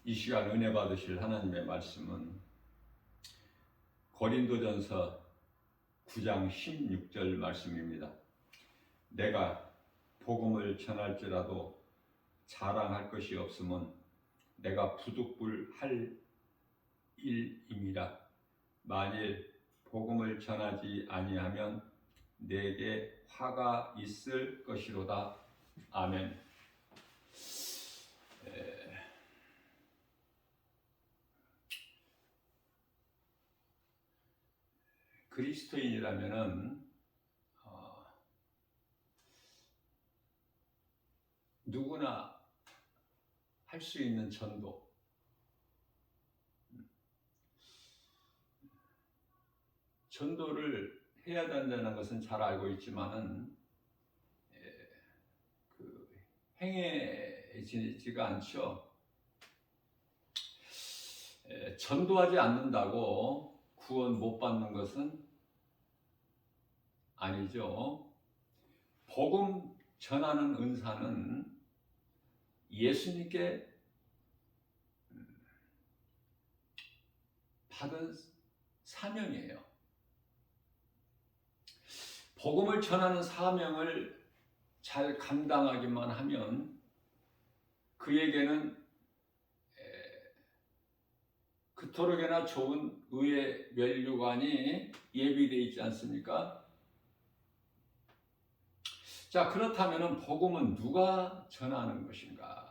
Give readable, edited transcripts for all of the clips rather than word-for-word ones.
이 시간 은혜 받으실 하나님의 말씀은 고린도전서 9장 16절 말씀입니다. 내가 복음을 전할지라도 자랑할 것이 없으면 내가 부득불할 일임이라. 만일 복음을 전하지 아니하면 내게 화가 있을 것이로다. 아멘. 그리스도인이라면은 누구나 할 수 있는 전도, 전도를 해야 된다는 것은 잘 알고 있지만은 행해지지가 않죠. 전도하지 않는다고 구원 못 받는 것은 아니죠. 복음 전하는 은사는 예수님께 받은 사명이에요. 복음을 전하는 사명을 잘 감당하기만 하면 그에게는 그토록이나 좋은 의의 면류관이 예비되어 있지 않습니까? 자, 그렇다면 복음은 누가 전하는 것인가?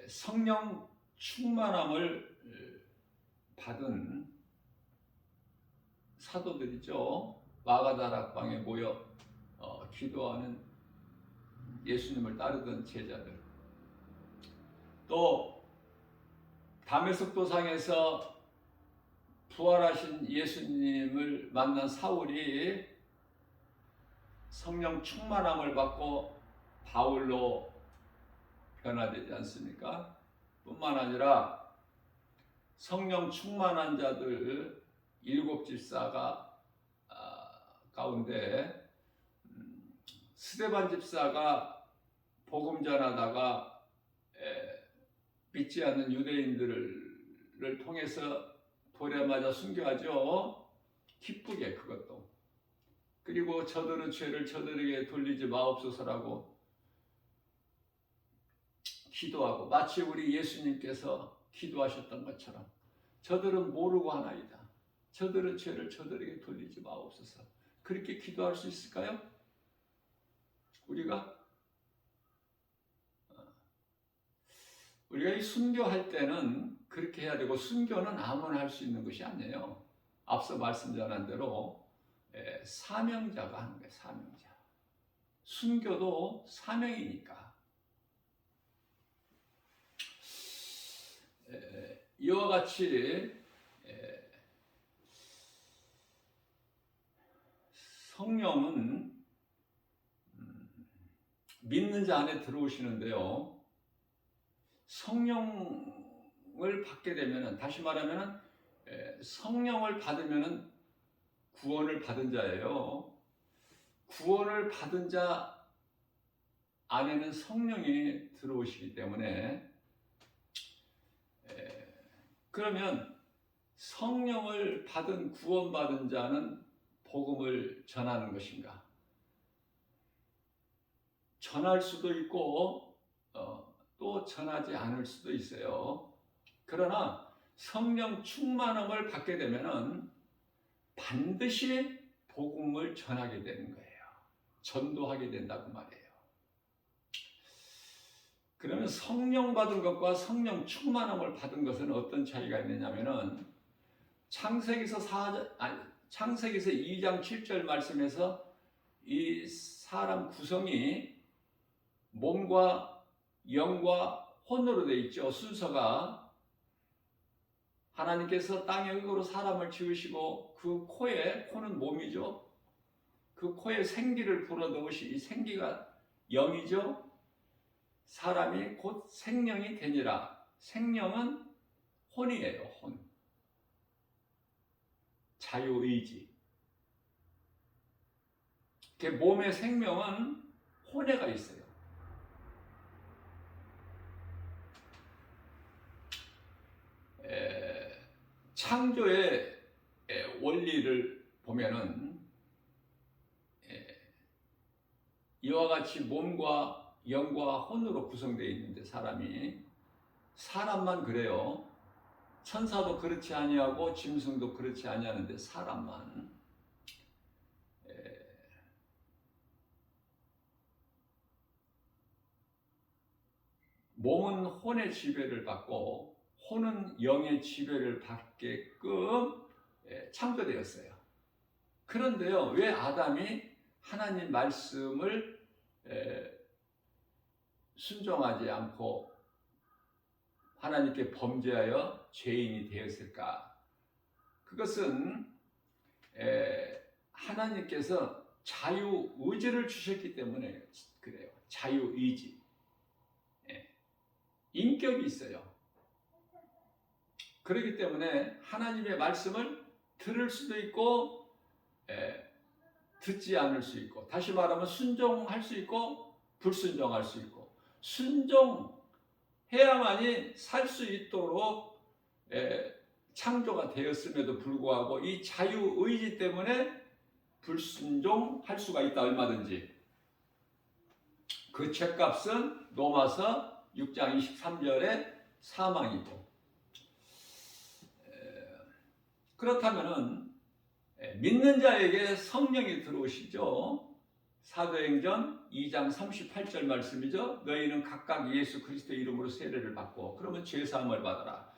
성령 충만함을 받은 사도들이죠. 마가다락방에 모여 기도하는 예수님을 따르던 제자들, 또 다메섹 도상에서 부활하신 예수님을 만난 사울이 성령 충만함을 받고 바울로 변화되지 않습니까? 뿐만 아니라 성령 충만한 자들 7 집사가 가운데 스데반 집사가 복음 전하다가 믿지 않는 유대인들을 통해서 돌에 맞아 순교하죠. 기쁘게 그것도. 그리고 저들은 죄를 저들에게 돌리지 마옵소서라고 기도하고, 마치 우리 예수님께서 기도하셨던 것처럼 저들은 모르고 하나이다. 저들은 죄를 저들에게 돌리지 마옵소서. 그렇게 기도할 수 있을까요? 우리가 이 순교할 때는 그렇게 해야 되고, 순교는 아무나 할 수 있는 것이 아니에요. 앞서 말씀 전한 대로 사명자가 하는 거예요. 사명자. 순교도 사명이니까. 이와 같이 성령은 믿는 자 안에 들어오시는데요. 성령을 받게 되면은, 다시 말하면은 성령을 받으면은 구원을 받은 자예요. 구원을 받은 자 안에는 성령이 들어오시기 때문에, 그러면 성령을 받은 구원받은 자는 복음을 전하는 것인가? 전할 수도 있고 또 전하지 않을 수도 있어요. 그러나 성령 충만함을 받게 되면은 반드시 복음을 전하게 되는 거예요. 전도하게 된다고 말이에요. 그러면 성령 받은 것과 성령 충만함을 받은 것은 어떤 차이가 있느냐면은 창세기서 2장 7절 말씀에서 이 사람 구성이 몸과 영과 혼으로 되어 있죠. 순서가 하나님께서 땅의 흙으로 사람을 지으시고 그 코는 몸이죠. 그 코에 생기를 불어넣으시, 이 생기가 영이죠. 사람이 곧 생명이 되니라. 생명은 혼이에요. 혼. 자유의지. 몸의 생명은 혼에가 있어요. 창조의 원리를 보면은 이와 같이 몸과 영과 혼으로 구성되어 있는데 사람만 그래요. 천사도 그렇지 아니하고 짐승도 그렇지 아니하는데 사람만 몸은 혼의 지배를 받고 혼은 영의 지배를 받게끔 창조되었어요. 그런데요, 왜 아담이 하나님 말씀을 순종하지 않고 하나님께 범죄하여 죄인이 되었을까? 그것은 하나님께서 자유의지를 주셨기 때문에 그래요. 자유의지. 인격이 있어요. 그렇기 때문에 하나님의 말씀을 들을 수도 있고 듣지 않을 수 있고, 다시 말하면 순종할 수 있고 불순종할 수 있고, 순종해야만이 살 수 있도록 창조가 되었음에도 불구하고 이 자유의지 때문에 불순종할 수가 있다. 얼마든지. 그 죗값은 로마서 6장 23절에 사망이고, 그렇다면은 믿는 자에게 성령이 들어오시죠. 사도행전 2장 38절 말씀이죠. 너희는 각각 예수 그리스도의 이름으로 세례를 받고, 그러면 죄사함을 받아라.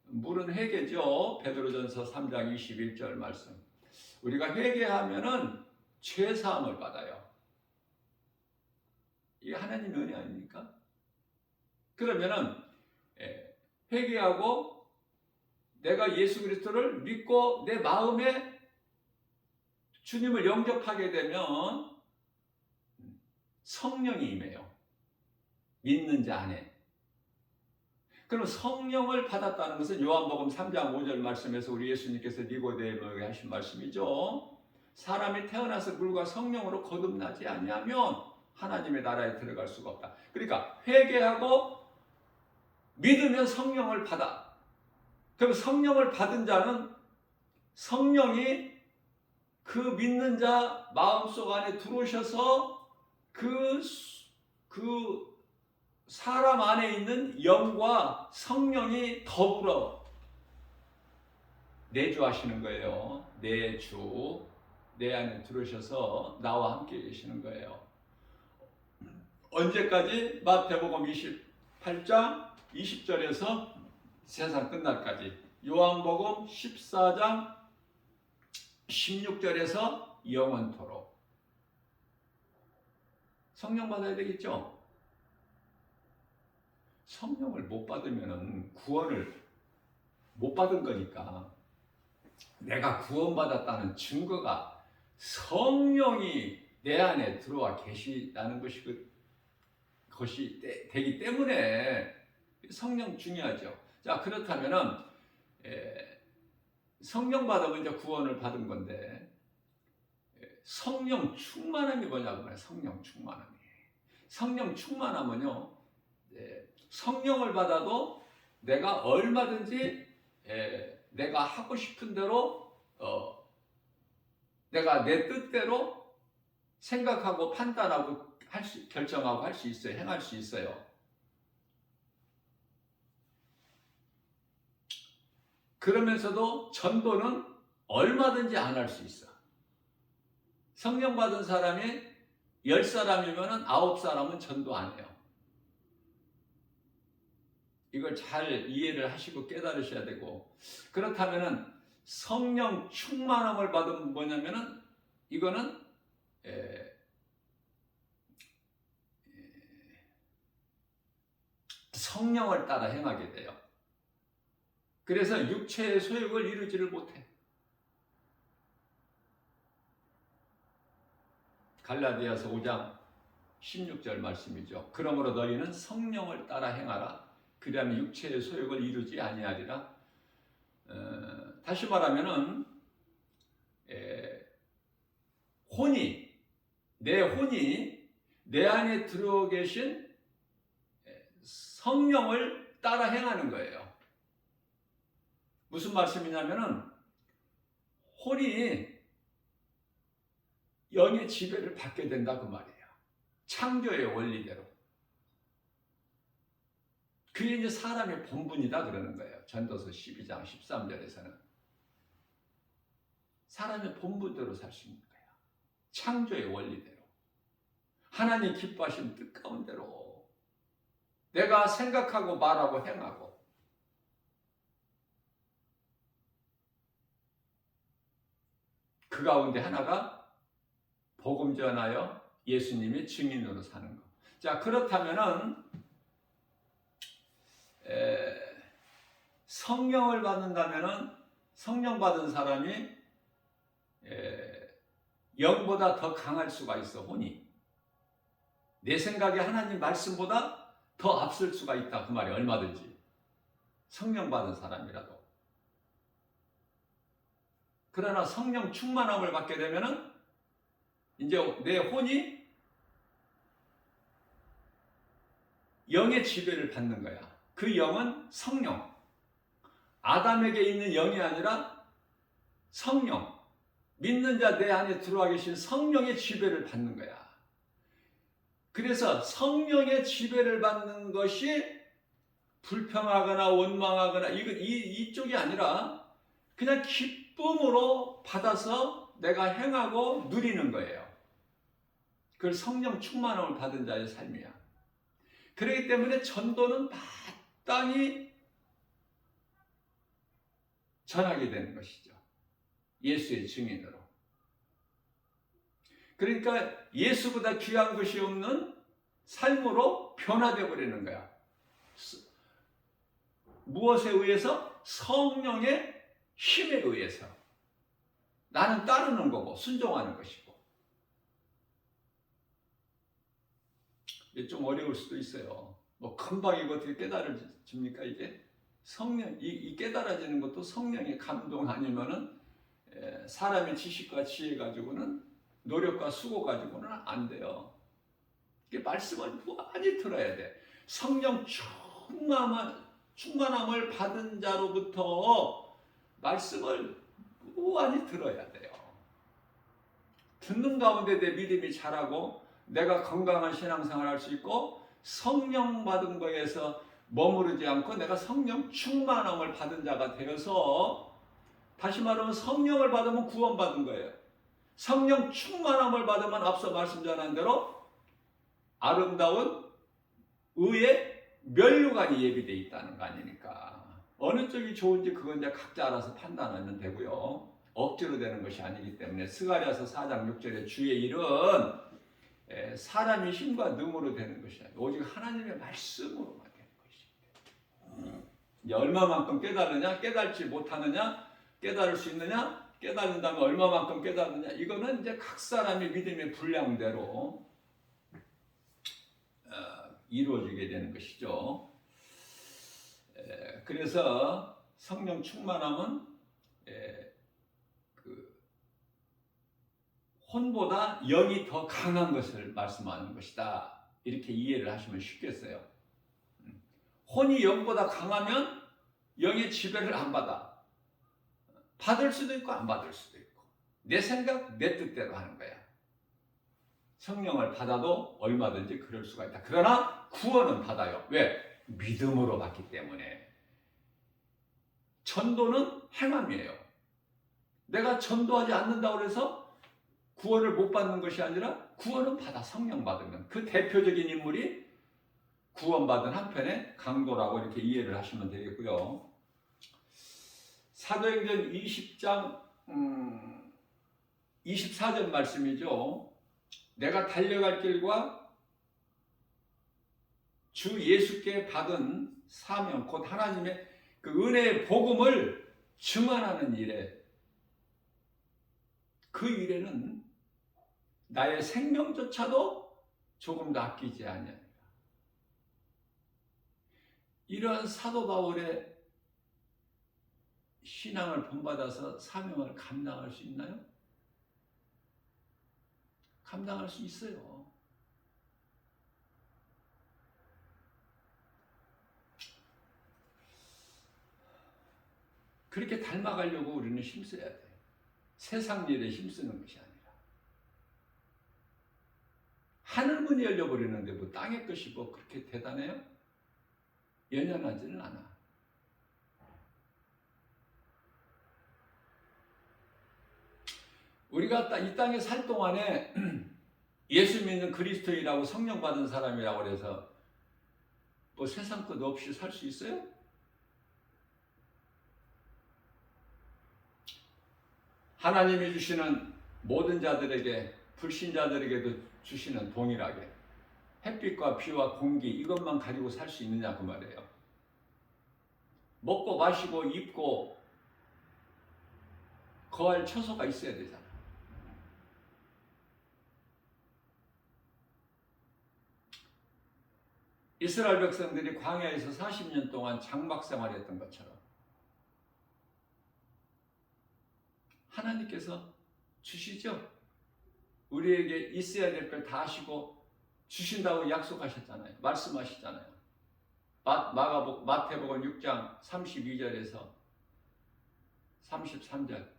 물은 회개죠. 베드로전서 3장 21절 말씀. 우리가 회개하면은 죄사함을 받아요. 이게 하나님의 은혜 아닙니까? 그러면은 회개하고 내가 예수 그리스도를 믿고 내 마음에 주님을 영접하게 되면 성령이 임해요. 믿는 자 안에. 그럼 성령을 받았다는 것은 요한복음 3장 5절 말씀에서 우리 예수님께서 니고데모에게 하신 말씀이죠. 사람이 태어나서 물과 성령으로 거듭나지 아니하면 하나님의 나라에 들어갈 수가 없다. 그러니까 회개하고 믿으면 성령을 받아. 그럼 성령을 받은 자는 성령이 그 믿는 자 마음속 안에 들어오셔서 그 사람 안에 있는 영과 성령이 더불어 내주하시는 거예요. 내주, 내 안에 들어오셔서 나와 함께 계시는 거예요. 언제까지? 마태복음 28장 20절에서 세상 끝날까지. 요한복음 14장 16절에서 영원토록. 성령 받아야 되겠죠? 성령을 못 받으면 구원을 못 받은 거니까, 내가 구원받았다는 증거가 성령이 내 안에 들어와 계시다는 것이 되기 때문에 성령 중요하죠. 자, 그렇다면은 성령 받으면 이제 구원을 받은 건데, 성령 충만함이 뭐냐고 말해요. 성령 충만함이. 성령 충만하면요, 성령을 받아도 내가 얼마든지 내가 하고 싶은 대로 내가 내 뜻대로 생각하고 판단하고 결정하고 할 수 있어요. 행할 수 있어요. 그러면서도 전도는 얼마든지 안 할 수 있어. 성령 받은 사람이 10사람이면 9사람은 전도 안 해요. 이걸 잘 이해를 하시고 깨달으셔야 되고, 그렇다면은 성령 충만함을 받으면 뭐냐면은 이거는 성령을 따라 행하게 돼요. 그래서 육체의 소욕을 이루지를 못해. 갈라디아서 5장 16절 말씀이죠. 그러므로 너희는 성령을 따라 행하라. 그리하면 육체의 소욕을 이루지 아니하리라. 다시 말하면은 내 혼이 내 안에 들어 계신 성령을 따라 행하는 거예요. 무슨 말씀이냐면은 혼이 영의 지배를 받게 된다 그 말이에요. 창조의 원리대로. 그게 이제 사람의 본분이다 그러는 거예요. 전도서 12장 13절에서는. 사람의 본분대로 살 수 있는 거예요. 창조의 원리대로. 하나님 기뻐하신 뜻 가운데로 내가 생각하고 말하고 행하고 그 가운데 하나가 복음 전하여 예수님의 증인으로 사는 것. 자, 그렇다면은 성령을 받는다면은 성령 받은 사람이 영보다 더 강할 수가 있어. 혼이 내 생각에 하나님 말씀보다 더 앞설 수가 있다 그 말이 얼마든지 성령 받은 사람이라도. 그러나 성령 충만함을 받게 되면은 이제 내 혼이 영의 지배를 받는 거야. 그 영은 성령. 아담에게 있는 영이 아니라 성령. 믿는 자 내 안에 들어와 계신 성령의 지배를 받는 거야. 그래서 성령의 지배를 받는 것이 불평하거나 원망하거나 이쪽이 아니라 그냥 기쁨으로 받아서 내가 행하고 누리는 거예요. 그걸 성령 충만함을 받은 자의 삶이야. 그렇기 때문에 전도는 마땅히 전하게 되는 것이죠. 예수의 증인으로. 그러니까 예수보다 귀한 것이 없는 삶으로 변화되어 버리는 거야. 무엇에 의해서? 성령의 힘에 의해서. 나는 따르는 거고 순종하는 것이고. 이게 좀 어려울 수도 있어요. 뭐 금방 이거 어떻게 깨달아집니까 이게? 성령, 이 깨달아지는 것도 성령의 감동 아니면은 사람의 지식과 지혜 가지고는 노력과 수고 가지고는 안 돼요. 이게 말씀을 많이 들어야 돼. 성령 충만함을 받은 자로부터 말씀을 많이 들어야 돼요. 듣는 가운데 내 믿음이 자라고 내가 건강한 신앙생활을 할 수 있고 성령 받은 거에서 머무르지 않고 내가 성령 충만함을 받은 자가 되어서, 다시 말하면 성령을 받으면 구원받은 거예요. 성령 충만함을 받으면 앞서 말씀 전한 대로 아름다운 의의 면류관이 예비되어 있다는 거 아닙니까? 어느 쪽이 좋은지 그건 이제 각자 알아서 판단하면 되고요. 억지로 되는 것이 아니기 때문에 스가랴서 4장 6절에 주의 일은 사람의 힘과 능으로 되는 것이 아니라 오직 하나님의 말씀으로만 되는 것입니다. 이제 얼마만큼 깨달으냐, 깨달지 못하느냐, 깨달을 수 있느냐, 깨달는다면 얼마만큼 깨달느냐, 이거는 이제 각 사람의 믿음의 분량대로 이루어지게 되는 것이죠. 그래서 성령 충만함은 혼보다 영이 더 강한 것을 말씀하는 것이다. 이렇게 이해를 하시면 쉽겠어요. 혼이 영보다 강하면 영의 지배를 안 받아. 받을 수도 있고 안 받을 수도 있고. 내 생각, 내 뜻대로 하는 거야. 성령을 받아도 얼마든지 그럴 수가 있다. 그러나 구원은 받아요. 왜? 믿음으로 받기 때문에. 전도는 행함이에요. 내가 전도하지 않는다고 해서 구원을 못 받는 것이 아니라 구원은 받아. 성령 받으면. 그 대표적인 인물이 구원받은 한편의 강도라고 이렇게 이해를 하시면 되겠고요. 사도행전 20장 24절 말씀이죠. 내가 달려갈 길과 주 예수께 받은 사명, 곧 하나님의 그 은혜의 복음을 증언하는 일에, 그 일에는 나의 생명조차도 조금도 아끼지 아니하니라. 이러한 사도 바울의 신앙을 본받아서 사명을 감당할 수 있나요? 감당할 수 있어요. 그렇게 닮아가려고 우리는 힘써야 돼요. 세상 일에 힘쓰는 것이 아니라. 하늘문이 열려버리는데 뭐 땅의 것이 뭐 그렇게 대단해요? 연연하지는 않아. 우리가 이 땅에 살 동안에 예수 믿는 그리스도인이라고 성령 받은 사람이라고 해서 뭐 세상 것 없이 살 수 있어요? 하나님이 주시는 모든 자들에게, 불신자들에게도 주시는 동일하게 햇빛과 비와 공기 이것만 가지고 살 수 있느냐 그 말이에요. 먹고 마시고 입고 거할 처소가 있어야 되잖아. 이스라엘 백성들이 광야에서 40년 동안 장막 생활했던 것처럼 하나님께서 주시죠. 우리에게 있어야 될 걸 다 하시고 주신다고 약속하셨잖아요. 말씀하시잖아요. 마태복음 6장 32절에서 33절.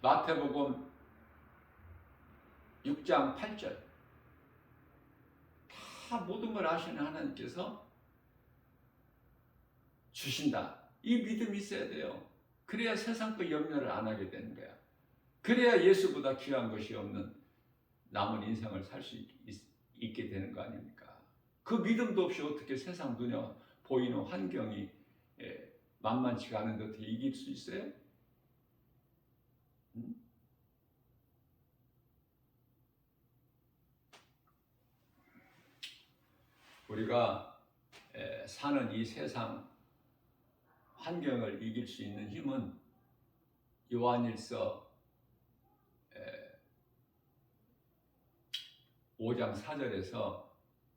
마태복음 6장 8절. 다 모든 걸 아시는 하나님께서 주신다. 이 믿음이 있어야 돼요. 그래야 세상 거 염려를 안 하게 되는 거야. 그래야 예수보다 귀한 것이 없는 남은 인생을 살 수 있게 되는 거 아닙니까? 그 믿음도 없이 어떻게 세상 눈에 보이는 환경이 만만치가 않은데 어떻게 이길 수 있어요? 우리가 사는 이 세상 환경을 이길 수 있는 힘은 요한일서 5장 4절에서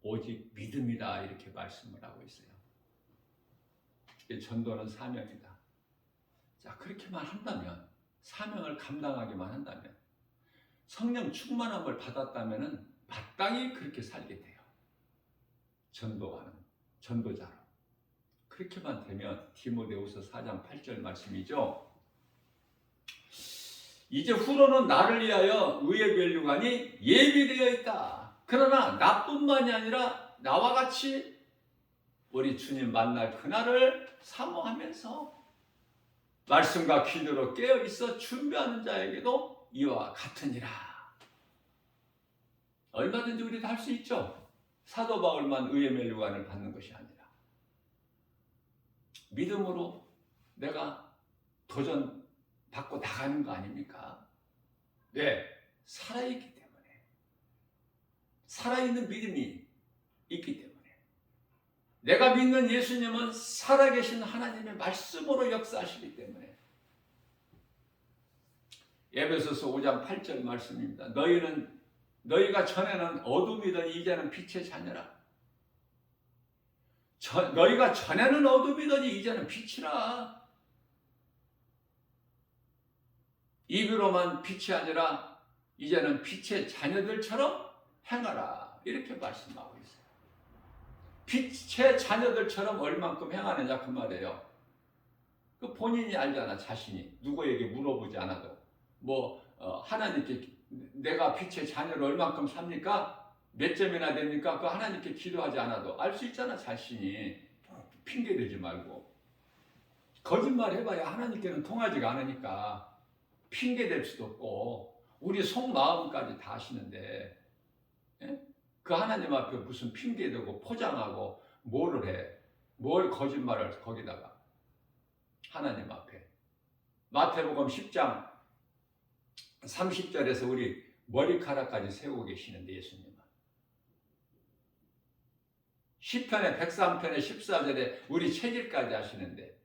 오직 믿음이다 이렇게 말씀을 하고 있어요. 전도는 사명이다. 자, 그렇게만 한다면, 사명을 감당하기만 한다면, 성령 충만함을 받았다면 마땅히 그렇게 살게 돼요. 전도하는 전도자로. 그렇게만 되면 디모데후서 4장 8절 말씀이죠. 이제 후로는 나를 위하여 의의 면류관이 예비되어 있다. 그러나 나뿐만이 아니라 나와 같이 우리 주님 만날 그날을 사모하면서 말씀과 기도로 깨어 있어 준비하는 자에게도 이와 같으니라. 얼마든지 우리도 할 수 있죠. 사도 바울만 의의 면류관을 받는 것이 아니라 믿음으로 내가 도전받고 나가는 거 아닙니까? 왜? 살아있기 때문에. 살아있는 믿음이 있기 때문에. 내가 믿는 예수님은 살아계신 하나님의 말씀으로 역사하시기 때문에. 에베소서 5장 8절 말씀입니다. 너희가 전에는 어둠이더니 이제는 빛의 자녀라. 너희가 전에는 어둠이더니 이제는 빛이라. 입으로만 빛이 아니라 이제는 빛의 자녀들처럼 행하라. 이렇게 말씀하고 있어요. 빛의 자녀들처럼 얼만큼 행하느냐 그 말이에요. 그 본인이 알잖아. 자신이. 누구에게 물어보지 않아도. 하나님께 내가 빛의 자녀를 얼만큼 삽니까? 몇 점이나 됩니까? 그 하나님께 기도하지 않아도 알 수 있잖아. 자신이. 핑계대지 말고. 거짓말 해봐야 하나님께는 통하지가 않으니까 핑계댈 수도 없고 우리 속마음까지 다 아시는데 그 하나님 앞에 무슨 핑계대고 포장하고 뭐를 해? 뭘 거짓말을 거기다가 하나님 앞에. 마태복음 10장 30절에서 우리 머리카락까지 세우고 계시는데 예수님은 시편의 103편의 14절에 우리 체질까지 하시는데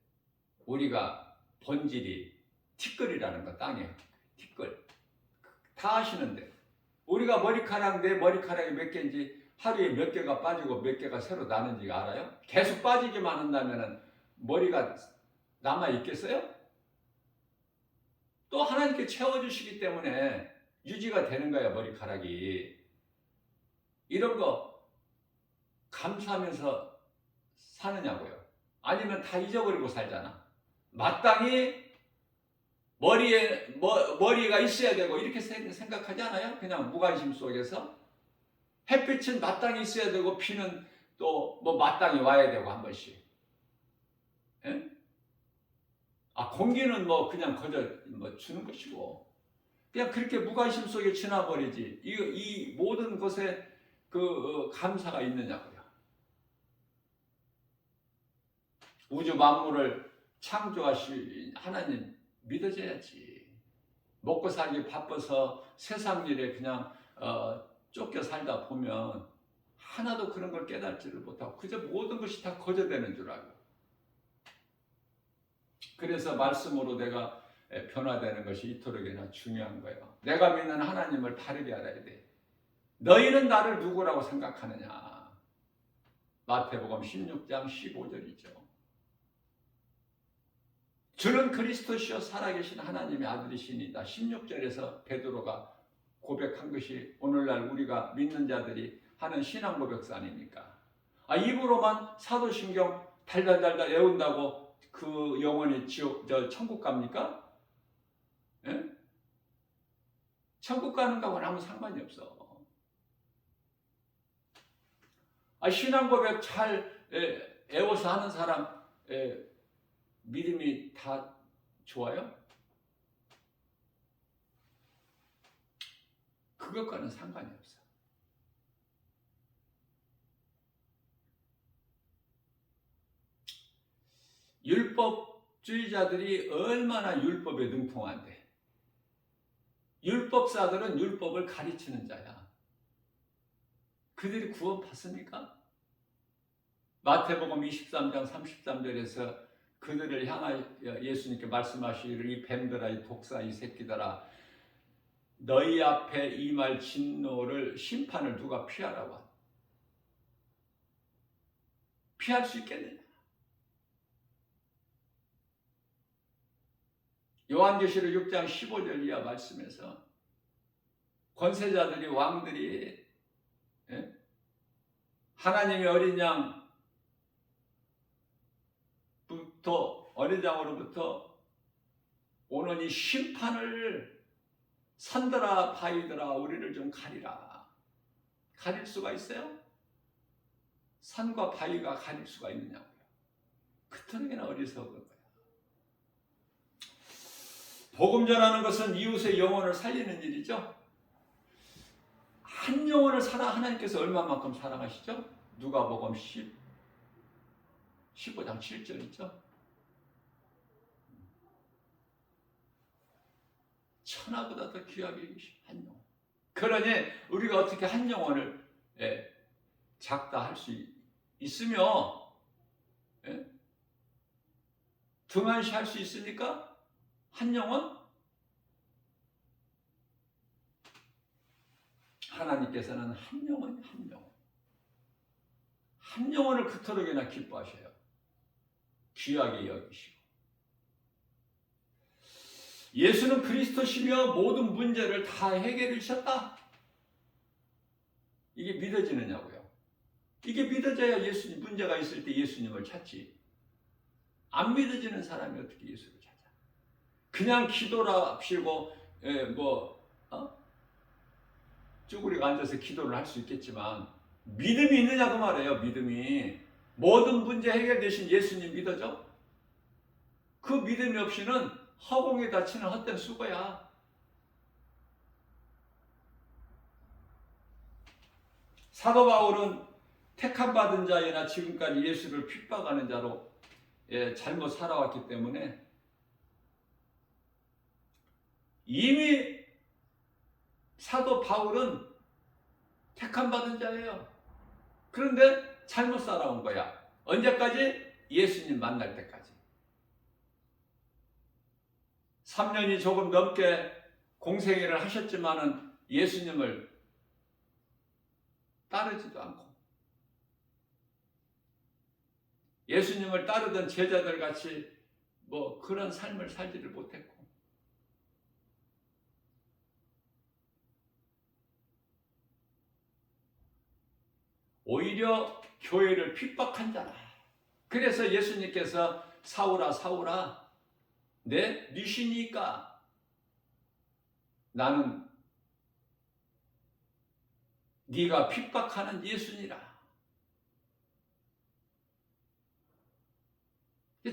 우리가 본질이 티끌이라는 거, 땅에 티끌 다 하시는데 우리가 내 머리카락이 몇 개인지 하루에 몇 개가 빠지고 몇 개가 새로 나는지 알아요? 계속 빠지기만 한다면 머리가 남아 있겠어요? 또 하나님께 채워주시기 때문에 유지가 되는 거야. 머리카락이. 이런 거 감사하면서 사느냐고요? 아니면 다 잊어버리고 살잖아. 마땅히 머리가 있어야 되고 이렇게 생각하지 않아요? 그냥 무관심 속에서. 햇빛은 마땅히 있어야 되고 비는 또 뭐 마땅히 와야 되고 한 번씩. 예? 공기는 뭐 그냥 거저 뭐 주는 것이고 그냥 그렇게 무관심 속에 지나버리지. 이 모든 것에 감사가 있느냐고요. 우주 만물을 창조하신 하나님 믿어져야지. 먹고 살기 바빠서 세상 일에 그냥 쫓겨 살다 보면 하나도 그런 걸 깨닫지를 못하고 그저 모든 것이 다 거저되는 줄 알고. 그래서 말씀으로 내가 변화되는 것이 이토록이나 중요한 거예요. 내가 믿는 하나님을 바르게 알아야 돼. 너희는 나를 누구라고 생각하느냐. 마태복음 16장 15절이죠. 주는 그리스도시요 살아계신 하나님의 아들이시니이다. 16절에서 베드로가 고백한 것이 오늘날 우리가 믿는 자들이 하는 신앙 고백사 아닙니까? 입으로만 사도신경 달달달달 외운다고 그 영혼이 천국 갑니까? 예? 천국 가는 거하고는 아무 상관이 없어. 신앙 고백 잘 애워서 하는 사람 믿음이 다 좋아요? 그것과는 상관이 없어. 율법주의자들이 얼마나 율법에 능통한데. 율법사들은 율법을 가르치는 자야. 그들이 구원 받습니까? 마태복음 23장 33절에서 그들을 향하여 예수님께 말씀하시기를 이 뱀들아 이 독사 이 새끼들아 너희 앞에 임할 진노를 심판을 누가 피하라고 하나? 피할 수 있겠느냐? 요한계시록 6장 15절 이하 말씀에서 권세자들이 왕들이 하나님의 어린 양으로부터 오는 이 심판을 산들아 바위들아 우리를 좀 가리라. 가릴 수가 있어요? 산과 바위가 가릴 수가 있느냐고요. 그토록이나 어리석은 거야. 복음 전하는 것은 이웃의 영혼을 살리는 일이죠. 한 영혼을 하나님께서 얼마만큼 사랑하시죠? 누가복음 15장 7절 있죠. 천하보다 더 귀하게 여기신 한 영혼. 그러니 우리가 어떻게 한 영혼을 작다 할 수 있으며 등한시 할 수 있습니까? 한 영혼? 하나님께서는 한 영혼 한 영혼을 그토록이나 기뻐하셔요. 귀하게 여기시고 예수는 그리스도시며 모든 문제를 다 해결해 주셨다. 이게 믿어지느냐고요. 이게 믿어져야 예수님 문제가 있을 때 예수님을 찾지. 안 믿어지는 사람이 어떻게 예수를 찾아? 그냥 기도랍시고 쭈그리고 앉아서 기도를 할 수 있겠지만 믿음이 있느냐 그 말이에요. 믿음이. 모든 문제 해결되신 예수님 믿어져? 그 믿음이 없이는 허공에 닫히는 헛된 수고야. 사도 바울은 택함 받은 자이나 지금까지 예수를 핍박하는 자로 잘못 살아왔기 때문에 이미 사도 바울은 택함 받은 자예요. 그런데 잘못 살아온 거야. 언제까지? 예수님 만날 때까지. 3년이 조금 넘게 공생애를 하셨지만은 예수님을 따르지도 않고 예수님을 따르던 제자들 같이 그런 삶을 살지를 못했고 오히려 교회를 핍박한 자라. 그래서 예수님께서 사울아 사울아 내 뉘시니까 나는 네가 핍박하는 예수니라.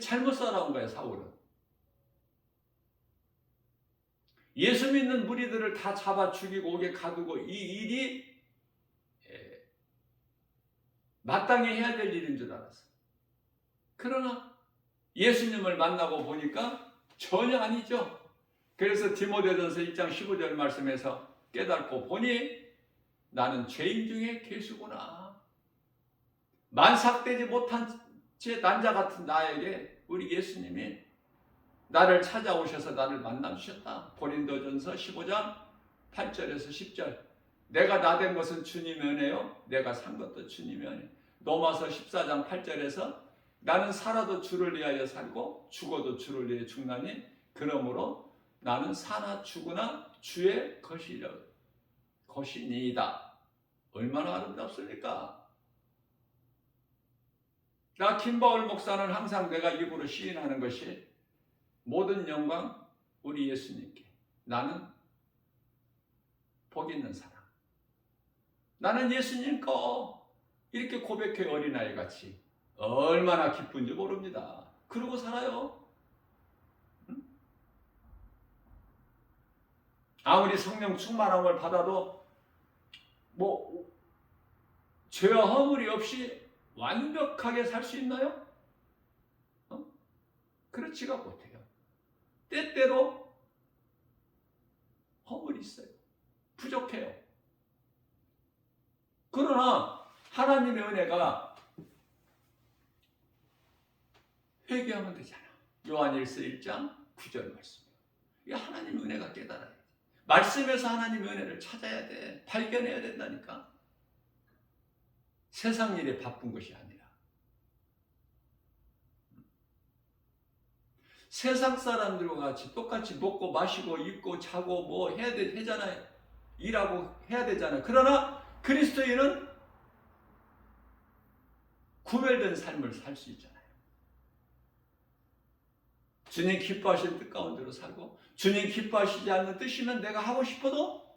잘못 살아온 거예요, 사울은. 예수 믿는 무리들을 다 잡아 죽이고 옥에 가두고 이 일이 마땅히 해야 될 일인 줄 알았어요. 그러나 예수님을 만나고 보니까 전혀 아니죠. 그래서 디모데전서 1장 15절 말씀에서 깨닫고 보니 나는 죄인 중에 괴수구나. 만삭되지 못한 제 난자 같은 나에게 우리 예수님이 나를 찾아오셔서 나를 만나주셨다. 고린도전서 15장 8절에서 10절. 내가 나된 것은 주님의 은혜요 내가 산 것도 주님의 은혜. 로마서 14장 8절에서 나는 살아도 주를 위하여 살고 죽어도 주를 위해 죽나니 그러므로 나는 사나 죽으나 주의 것이니이다. 얼마나 아름답습니까? 나 김바울 목사는 항상 내가 입으로 시인하는 것이 모든 영광 우리 예수님께. 나는 복 있는 사람. 나는 예수님 거 이렇게 고백해 어린아이 같이 얼마나 기쁜지 모릅니다. 그러고 살아요. 아무리 성령 충만함을 받아도 죄와 허물이 없이 완벽하게 살 수 있나요? 그렇지가 못해요. 때때로 허물이 있어요. 부족해요. 그러나 하나님의 은혜가 회개하면 되잖아. 요한일서 1장 9절 말씀. 이 하나님의 은혜가 깨달아야 돼. 말씀에서 하나님의 은혜를 찾아야 돼. 발견해야 된다니까. 세상 일에 바쁜 것이 아니라. 세상 사람들과 같이 똑같이 먹고 마시고 입고 자고 뭐 해야 되잖아요. 일하고 해야 되잖아요. 그러나 그리스도인은 구별된 삶을 살 수 있잖아요. 주님 기뻐하시는 뜻 가운데로 살고 주님 기뻐하시지 않는 뜻이면 내가 하고 싶어도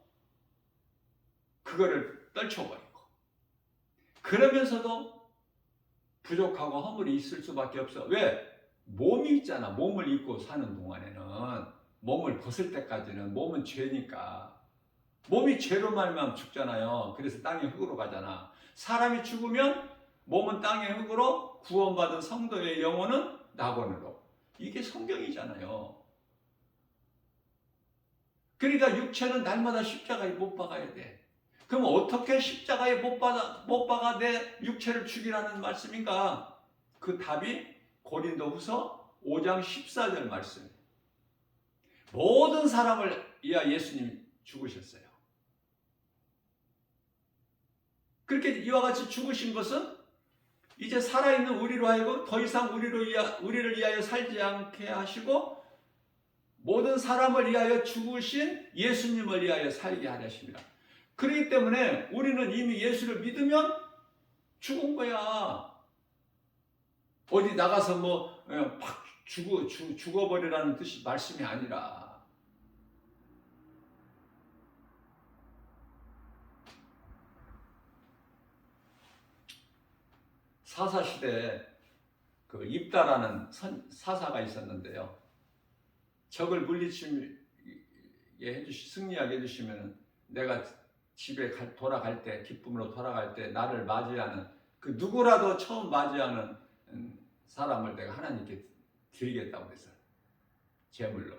그거를 떨쳐버리고 그러면서도 부족하고 허물이 있을 수밖에 없어. 왜? 몸이 있잖아. 몸을 입고 사는 동안에는 몸을 벗을 때까지는 몸은 죄니까 몸이 죄로 말미암아 죽잖아요. 그래서 땅의 흙으로 가잖아. 사람이 죽으면 몸은 땅의 흙으로 구원받은 성도의 영혼은 낙원으로. 이게 성경이잖아요. 그러니까 육체는 날마다 십자가에 못 박아야 돼. 그럼 어떻게 십자가에 못 박아 내 육체를 죽이라는 말씀인가? 그 답이 고린도후서 5장 14절 말씀이에요. 모든 사람을 위하여 예수님이 죽으셨어요. 그렇게 이와 같이 죽으신 것은 이제 살아있는 우리로 하여금 더 이상 우리를 위하여 살지 않게 하시고 모든 사람을 위하여 죽으신 예수님을 위하여 살게 하셨습니다. 그렇기 때문에 우리는 이미 예수를 믿으면 죽은 거야. 어디 나가서 팍 죽어버리라는 뜻이 말씀이 아니라 사사시대에 그 입다라는 사사가 있었는데요. 적을 물리치게 승리하게 해주시면 내가 집에 돌아갈 때 기쁨으로 돌아갈 때 나를 맞이하는 그 누구라도 처음 맞이하는 사람을 내가 하나님께 드리겠다고 그랬어요. 제물로.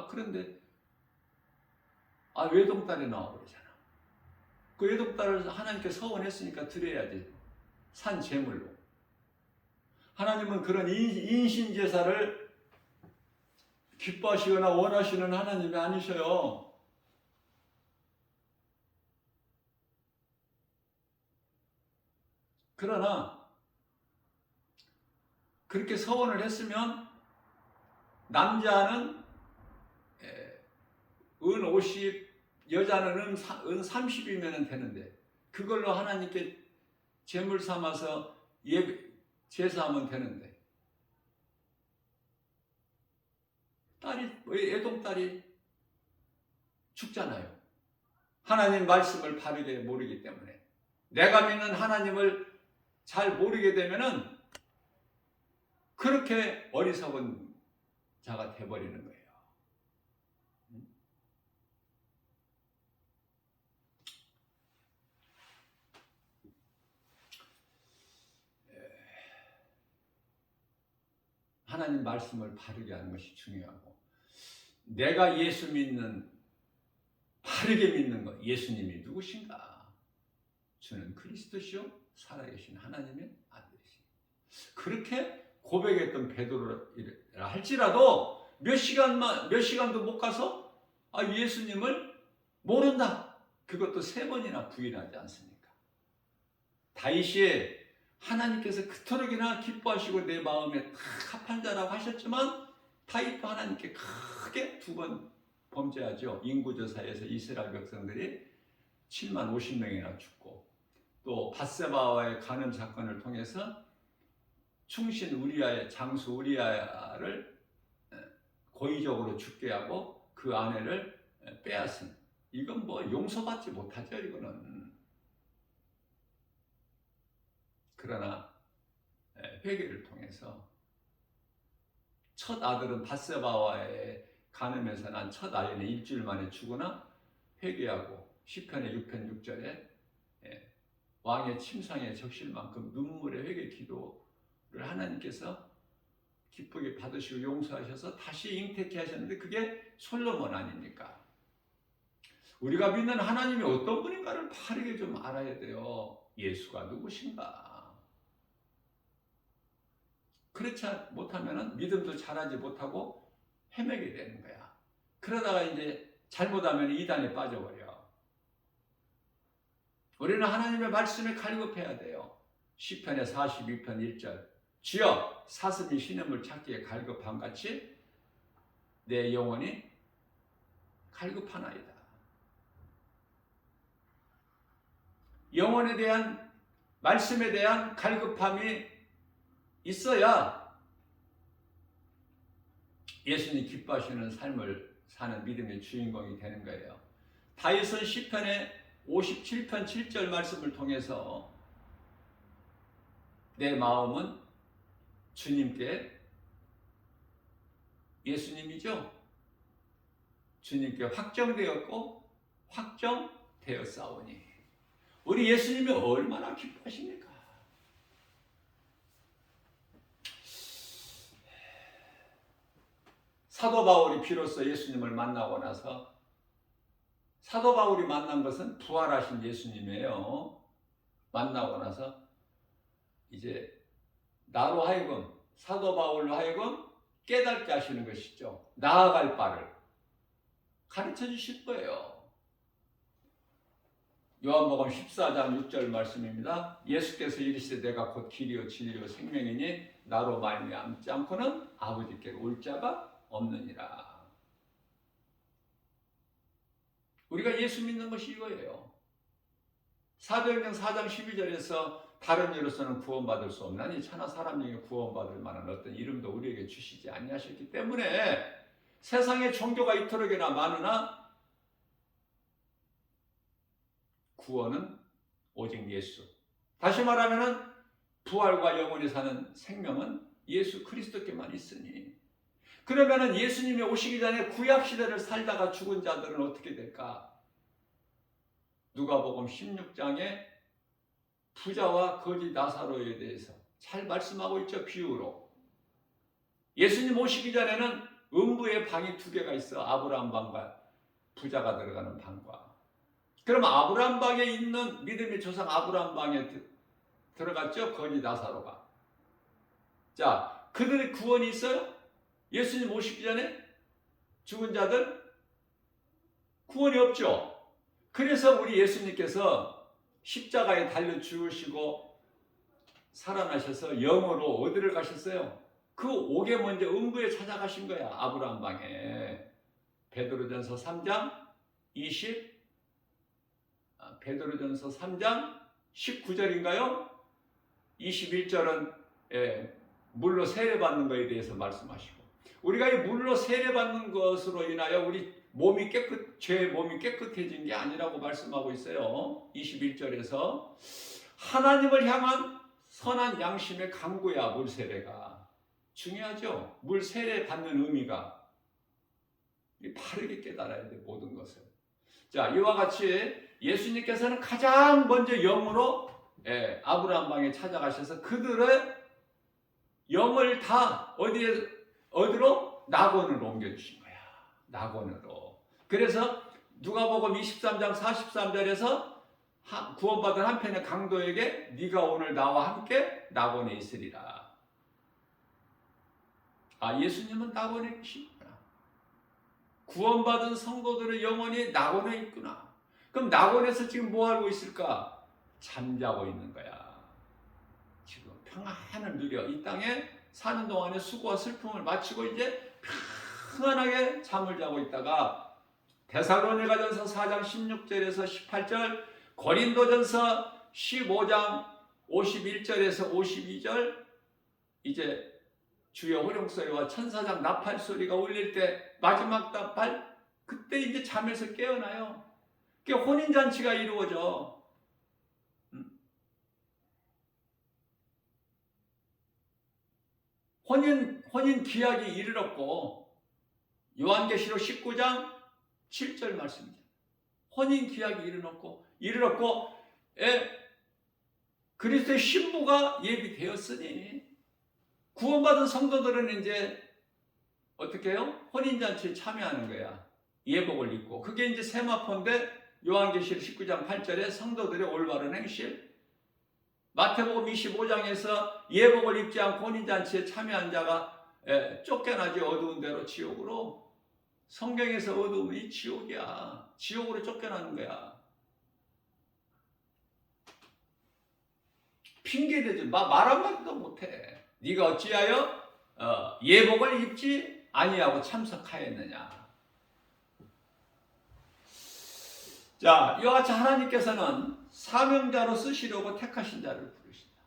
그런데 외동딸이 나와버리잖아. 그 외동딸을 하나님께 서원했으니까 드려야지. 산 제물로. 하나님은 그런 인신제사를 기뻐하시거나 원하시는 하나님이 아니셔요. 그러나 그렇게 서원을 했으면 남자는 은 50, 여자는 은 30이면 되는데 그걸로 하나님께 제물 삼아서 제사하면 되는데 애동딸이 죽잖아요. 하나님 말씀을 바르게 모르기 때문에. 내가 믿는 하나님을 잘 모르게 되면은 그렇게 어리석은 자가 돼버리는 거예요. 하나님 말씀을 바르게 하는 것이 중요하고, 내가 예수 믿는, 바르게 믿는 것, 예수님이 누구신가? 주는 그리스도시요 살아계신 하나님의 아들이시니. 그렇게 고백했던 베드로라 할지라도 몇 시간도 못 가서 예수님을 모른다. 그것도 3번이나 부인하지 않습니까? 다윗이 하나님께서 그토록이나 기뻐하시고 내 마음에 다 합한 자라고 하셨지만 다윗도 하나님께 크게 2번 범죄하죠. 인구조사에서 이스라엘 백성들이 7만 50명이나 죽고, 또 밧세바와의 간음 사건을 통해서 충신 우리아의 장수 우리아를 고의적으로 죽게 하고 그 아내를 빼앗은, 이건 뭐 용서받지 못하죠. 이거는. 그러나 회개를 통해서 첫 아들은 밧세바와의 간음에서 난 첫 아이는 일주일 만에 죽으나 회개하고 시편의 6편 6절에 왕의 침상에 적실 만큼 눈물의 회개 기도를 하나님께서 기쁘게 받으시고 용서하셔서 다시 잉태케 하셨는데 그게 솔로몬 아닙니까? 우리가 믿는 하나님이 어떤 분인가를 바르게 좀 알아야 돼요. 예수가 누구신가? 그렇지 못하면 믿음도 잘하지 못하고 헤매게 되는 거야. 그러다가 이제 잘못하면 이단에 빠져버려. 우리는 하나님의 말씀에 갈급해야 돼요. 시편의 42편 1절, 주여 사슴이 신음을 찾기에 갈급한 같이 내 영혼이 갈급하나이다. 영혼에 대한, 말씀에 대한 갈급함이 있어야 예수님 기뻐하시는 삶을 사는 믿음의 주인공이 되는 거예요. 다윗은 시편의 57편 7절 말씀을 통해서 내 마음은 주님께, 예수님이죠, 주님께 확정되었고 확정되었사오니. 우리 예수님이 얼마나 기뻐하십니까? 사도 바울이 비로소 예수님을 만나고 나서, 사도 바울이 만난 것은 부활하신 예수님이에요. 만나고 나서 이제 나로 하여금, 사도 바울로 하여금 깨닫게 하시는 것이죠. 나아갈 바를 가르쳐 주실 거예요. 요한복음 14장 6절 말씀입니다. 예수께서 이르시되 내가 곧 길이요 진리요 생명이니 나로 말미암지 않고는 아버지께로 올 자가 없느니라. 우리가 예수 믿는 것이 이거예요. 사도행전 4장 12절에서 다른 이로서는 구원받을 수 없나니 차나 사람 중에 구원받을 만한 어떤 이름도 우리에게 주시지 아니하셨기 때문에 세상에 종교가 이토록이나 많으나 구원은 오직 예수. 다시 말하면 부활과 영원히 사는 생명은 예수 그리스도께만 있으니, 그러면 예수님이 오시기 전에 구약시대를 살다가 죽은 자들은 어떻게 될까? 누가복음 16장에 부자와 거지 나사로에 대해서 잘 말씀하고 있죠. 비유로. 예수님 오시기 전에는 음부의 방이 2개가 있어. 아브라함 방과 부자가 들어가는 방과. 그럼 아브라함 방에 있는 믿음의 조상 아브라함 방에 들어갔죠. 거지 나사로가. 자, 그들의 구원이 있어요? 예수님 오시기 전에 죽은 자들 구원이 없죠. 그래서 우리 예수님께서 십자가에 달려 죽으시고 살아나셔서 영으로 어디를 가셨어요? 그 옥에 먼저 음부에 찾아가신 거야. 아브라함 방에. 베드로전서 3장 19절인가요? 21절은 물로 세례받는 것에 대해서 말씀하시고, 우리가 이 물로 세례받는 것으로 인하여 우리 죄의 몸이 깨끗해진 게 아니라고 말씀하고 있어요. 21절에서 하나님을 향한 선한 양심의 강구야. 물 세례가 중요하죠. 물 세례 받는 의미가 바르게 깨달아야 돼, 모든 것을. 자, 이와 같이 예수님께서는 가장 먼저 영으로 아브라함 방에 찾아가셔서 그들의 영을 다 어디로? 낙원으로 옮겨주신 거야. 낙원으로. 그래서 누가복음 23장 43절에서 구원받은 한편의 강도에게 네가 오늘 나와 함께 낙원에 있으리라. 아, 예수님은 낙원에 계시구나. 구원받은 성도들의 영혼이 낙원에 있구나. 그럼 낙원에서 지금 뭐 하고 있을까? 잠자고 있는 거야. 지금 평안을 누려 이 땅에 사는 동안에 수고와 슬픔을 마치고 이제 평안하게 잠을 자고 있다가 데살로니가전서 4장 16절에서 18절, 고린도전서 15장 51절에서 52절, 이제 주여 호령소리와 천사장 나팔 소리가 울릴 때 마지막 나팔, 그때 이제 잠에서 깨어나요. 그게 혼인잔치가 이루어져. 혼인 기약이 이르렀고, 요한계시록 19장 7절 말씀입니다. 혼인 기약이 이르렀고, 그리스도의 신부가 예비되었으니 구원받은 성도들은 이제 어떻게 해요? 혼인잔치에 참여하는 거야. 예복을 입고. 그게 이제 세마포인데 요한계시록 19장 8절에 성도들의 올바른 행실, 마태복음 25장에서 예복을 입지 않고 혼인잔치에 참여한 자가 쫓겨나지 어두운 데로 지옥으로. 성경에서 어두움이 지옥이야. 지옥으로 쫓겨나는 거야. 핑계대지 말 한마디도 못해. 네가 어찌하여 예복을 입지 아니하고 참석하였느냐. 자, 이와 같이 하나님께서는 사명자로 쓰시려고 택하신 자를 부르신다.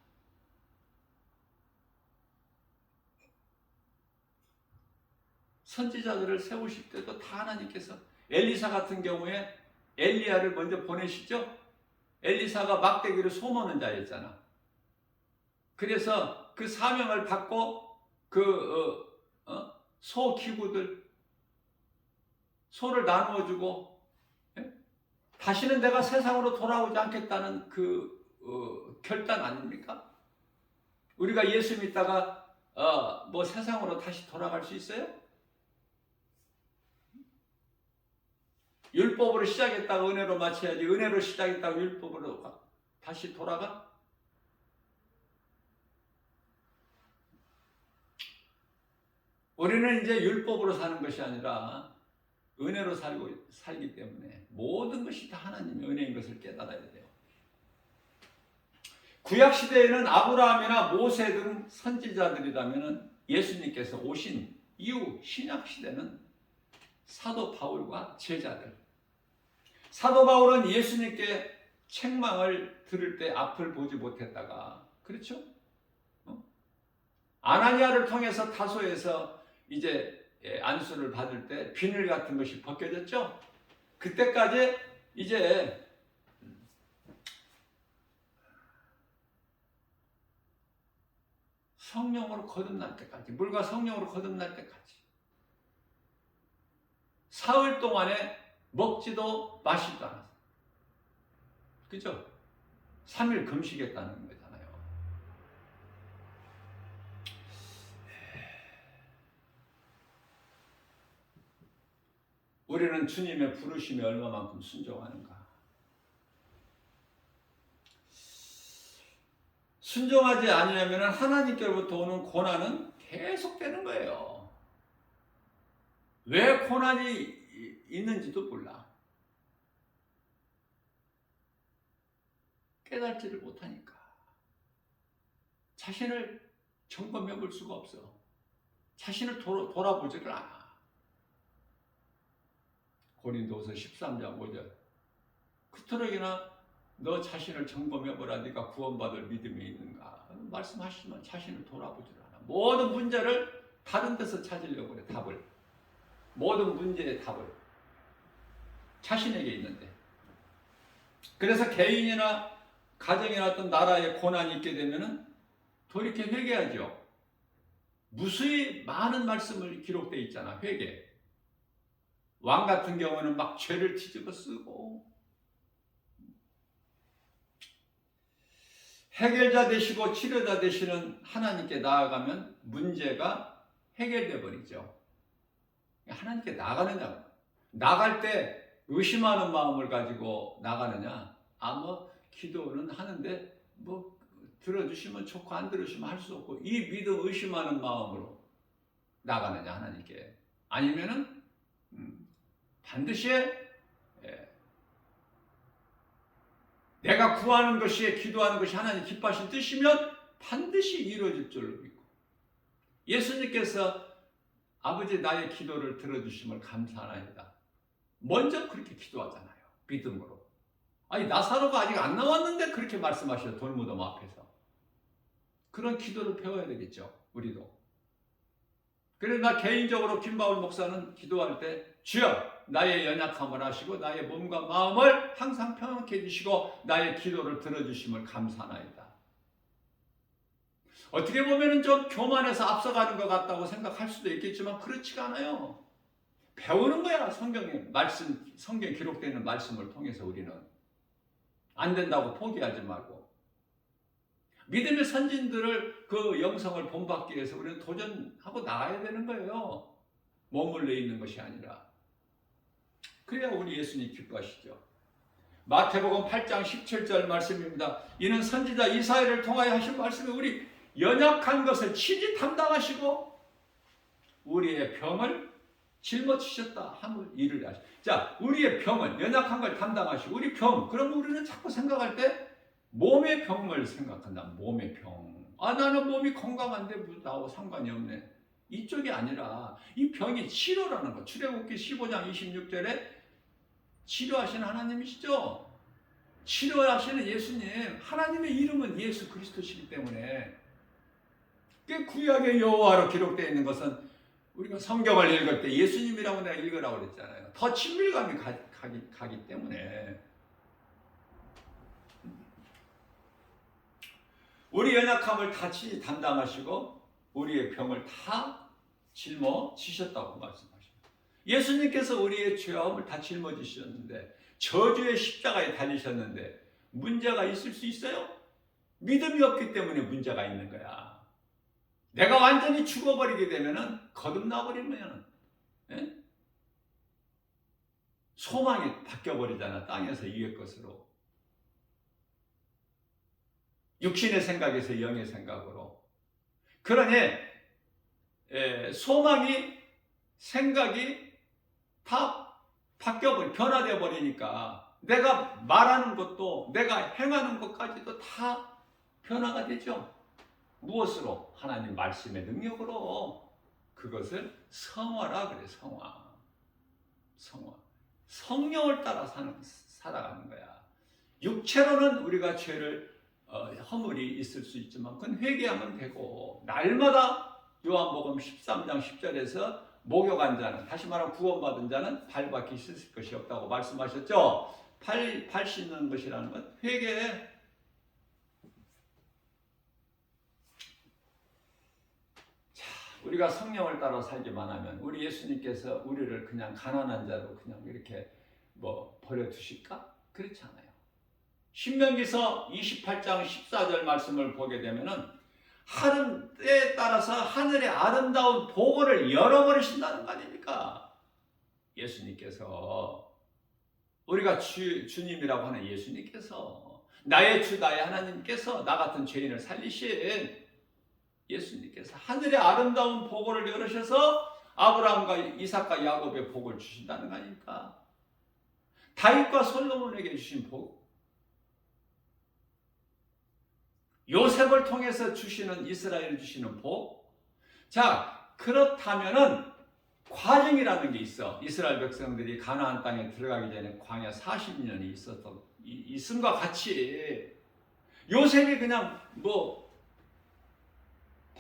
선지자들을 세우실 때도 다 하나님께서, 엘리사 같은 경우에 엘리야를 먼저 보내시죠. 엘리사가 막대기를 소모는 자였잖아. 그래서 그 사명을 받고 소 기구들, 소를 나누어주고, 다시는 내가 세상으로 돌아오지 않겠다는 결단 아닙니까? 우리가 예수 믿다가 뭐 세상으로 다시 돌아갈 수 있어요? 율법으로 시작했다가 은혜로 마쳐야지, 은혜로 시작했다가 율법으로 다시 돌아가? 우리는 이제 율법으로 사는 것이 아니라 은혜로 살기 때문에 모든 것이 다 하나님의 은혜인 것을 깨달아야 돼요. 구약시대에는 아브라함이나 모세 등 선지자들이라면 예수님께서 오신 이후 신약시대는 사도 바울과 제자들. 사도 바울은 예수님께 책망을 들을 때 앞을 보지 못했다가, 그렇죠? 아나니아를 통해서 다소에서 이제 안수를 받을 때 비늘 같은 것이 벗겨졌죠? 그때까지 이제 성령으로 거듭날 때까지, 물과 성령으로 거듭날 때까지 사흘 동안에 먹지도 마시지도 않았어요. 그죠? 3일 금식했다는 거잖아요. 우리는 주님의 부르심에 얼마만큼 순종하는가? 순종하지 아니하면 하나님께로부터 오는 고난은 계속되는 거예요. 왜 고난이 있는지도 몰라. 깨닫지를 못하니까. 자신을 점검해 볼 수가 없어. 자신을 돌아보지를 않아. 고린도서 13장 5절. 그토록이나 너 자신을 점검해 보라. 네가 구원받을 믿음이 있는가? 말씀하시지만 자신을 돌아보질 않아. 모든 문제를 다른 데서 찾으려고 그래. 답을. 모든 문제의 답을 자신에게 있는데. 그래서 개인이나 가정이나 어떤 나라에 고난이 있게 되면은 돌이켜 회개하죠. 무수히 많은 말씀을 기록되어 있잖아. 회개. 왕 같은 경우는 막 죄를 뒤집어 쓰고, 해결자 되시고 치료자 되시는 하나님께 나아가면 문제가 해결돼 버리죠. 하나님께 나가느냐, 나갈 때 의심하는 마음을 가지고 나가느냐, 기도는 하는데 들어주시면 좋고 안 들어주시면 할 수 없고, 이 믿음 의심하는 마음으로 나가느냐 하나님께, 아니면은 반드시 내가 구하는 것이, 기도하는 것이 하나님 기뻐하신 뜻이면 반드시 이루어질 줄로 믿고, 예수님께서 아버지 나의 기도를 들어주심을 감사하나이다, 먼저 그렇게 기도하잖아요. 믿음으로. 아니 나사로가 아직 안 나왔는데 그렇게 말씀하셔요. 돌무덤 앞에서. 그런 기도를 배워야 되겠죠. 우리도. 그래서 나 개인적으로 김바울 목사는 기도할 때 주여 나의 연약함을 아시고 나의 몸과 마음을 항상 평안케 해주시고 나의 기도를 들어주심을 감사하나이다. 어떻게 보면 좀 교만해서 앞서가는 것 같다고 생각할 수도 있겠지만 그렇지가 않아요. 배우는 거야. 성경에 말씀, 성경에 기록되어 있는 말씀을 통해서 우리는. 안 된다고 포기하지 말고. 믿음의 선진들을 그 영성을 본받기 위해서 우리는 도전하고 나가야 되는 거예요. 머물러 있는 것이 아니라. 그래야 우리 예수님 기뻐하시죠. 마태복음 8장 17절 말씀입니다. 이는 선지자 이사야를 통하여 하신 말씀이 우리 연약한 것을 친히 담당하시고 우리의 병을 짊어지셨다 함을 이르려 하시고. 자, 우리의 병을, 연약한 걸 담당하시고 우리 병, 그럼 우리는 자꾸 생각할 때 몸의 병을 생각한다. 몸의 병. 나는 몸이 건강한데 나하고 상관이 없네. 이쪽이 아니라 이 병이 치료라는 거. 출애굽기 15장 26절에 치료하시는 하나님이시죠. 치료하시는 예수님. 하나님의 이름은 예수 그리스도시기 때문에 그 구약의 여호와로 기록되어 있는 것은 우리가 성경을 읽을 때 예수님이라고 내가 읽으라고 그랬잖아요. 더 친밀감이 가기 때문에. 우리 연약함을 다 친히 담당하시고 우리의 병을 다 짊어지셨다고 말씀하십니다. 예수님께서 우리의 죄함을 다 짊어지셨는데, 저주의 십자가에 달리셨는데 문제가 있을 수 있어요? 믿음이 없기 때문에 문제가 있는 거야. 내가 완전히 죽어버리게 되면은, 거듭나버리면 소망이 바뀌어버리잖아. 땅에서 위의 것으로. 육신의 생각에서 영의 생각으로. 그러니 소망이, 생각이 다 변화되어 버리니까 내가 말하는 것도, 내가 행하는 것까지도 다 변화가 되죠. 무엇으로? 하나님 말씀의 능력으로. 그것을 성화라 그래. 성화. 성령을 따라 살아가는 거야. 육체로는 우리가 죄를 허물이 있을 수 있지만 그건 회개하면 되고, 날마다 요한복음 13장 10절에서 목욕한 자는, 다시 말하면 구원받은 자는 발밖에 있을 것이 없다고 말씀하셨죠. 발 씻는 것이라는 건 회개에, 우리가 성령을 따라 살기만 하면 우리 예수님께서 우리를 그냥 가난한 자로 그냥 이렇게 버려두실까? 그렇지 않아요. 신명기서 28장 14절 말씀을 보게 되면은 하는 때에 따라서 하늘의 아름다운 복을 열어버리신다는 거 아닙니까? 예수님께서, 우리가 주님이라고 하는 예수님께서, 나의 주 나의 하나님께서 나 같은 죄인을 살리신 예수님께서 하늘의 아름다운 복을 열으셔서 아브라함과 이삭과 야곱의 복을 주신다는 거 아닙니까? 다윗과 솔로몬에게 주신 복, 요셉을 통해서 주시는, 이스라엘을 주시는 복. 자, 그렇다면은 과정이라는 게 있어. 이스라엘 백성들이 가나안 땅에 들어가기 전에 광야 40년이 있음과 같이 요셉이 그냥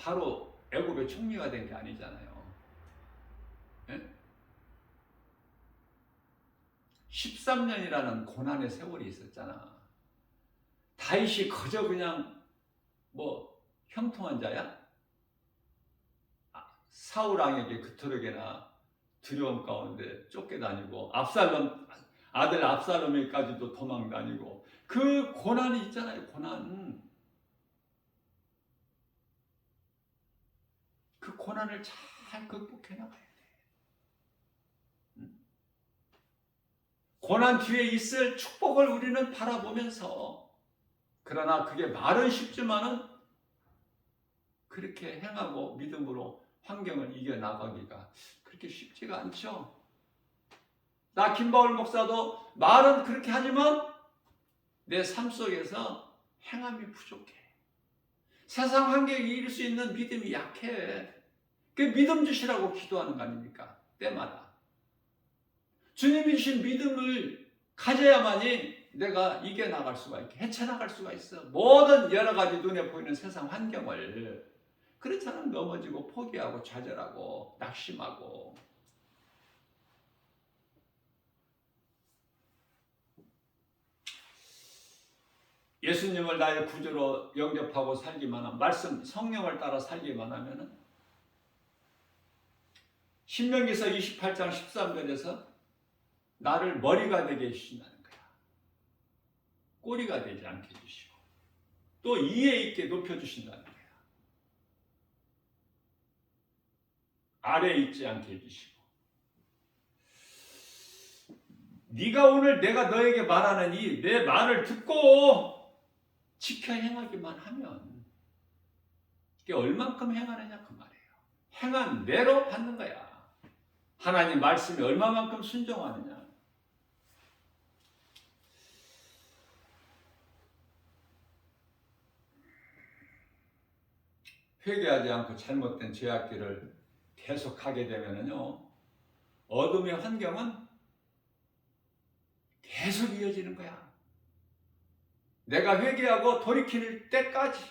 바로 애굽의 총리가 된 게 아니잖아요. 예? 13년이라는 고난의 세월이 있었잖아. 다윗이 그저 그냥 뭐 형통한 자야? 사울 왕에게 그토록이나 두려움 가운데 쫓겨다니고 아들 압살롬에까지도 도망다니고 그 고난이 있잖아요. 고난. 그 고난을 잘 극복해 나가야 돼. 고난 뒤에 있을 축복을 우리는 바라보면서, 그러나 그게 말은 쉽지만은 그렇게 행하고 믿음으로 환경을 이겨나가기가 그렇게 쉽지가 않죠. 나 김바울 목사도 말은 그렇게 하지만 내 삶 속에서 행함이 부족해. 세상 환경에 이길 수 있는 믿음이 약해. 그 믿음 주시라고 기도하는 거 아닙니까? 때마다. 주님이 주신 믿음을 가져야만이 내가 이겨나갈 수가 있게, 헤쳐나갈 수가 있어. 모든 여러 가지 눈에 보이는 세상 환경을. 그렇잖아. 넘어지고 포기하고 좌절하고 낙심하고. 예수님을 나의 구주로 영접하고 살기만 하면, 말씀 성령을 따라 살기만 하면은 신명기서 28장 13절에서 나를 머리가 되게 해주신다는 거야. 꼬리가 되지 않게 해주시고 또 이에 있게 높여주신다는 거야. 아래에 있지 않게 해주시고, 네가 오늘 내가 너에게 말하는 이 내 말을 듣고 지켜 행하기만 하면, 이게 얼만큼 행하느냐 그 말이에요. 행한 대로 받는 거야. 하나님 말씀이 얼마만큼 순종하느냐. 회개하지 않고 잘못된 죄악길을 계속하게 되면은요, 어둠의 환경은 계속 이어지는 거야. 내가 회개하고 돌이킬 때까지.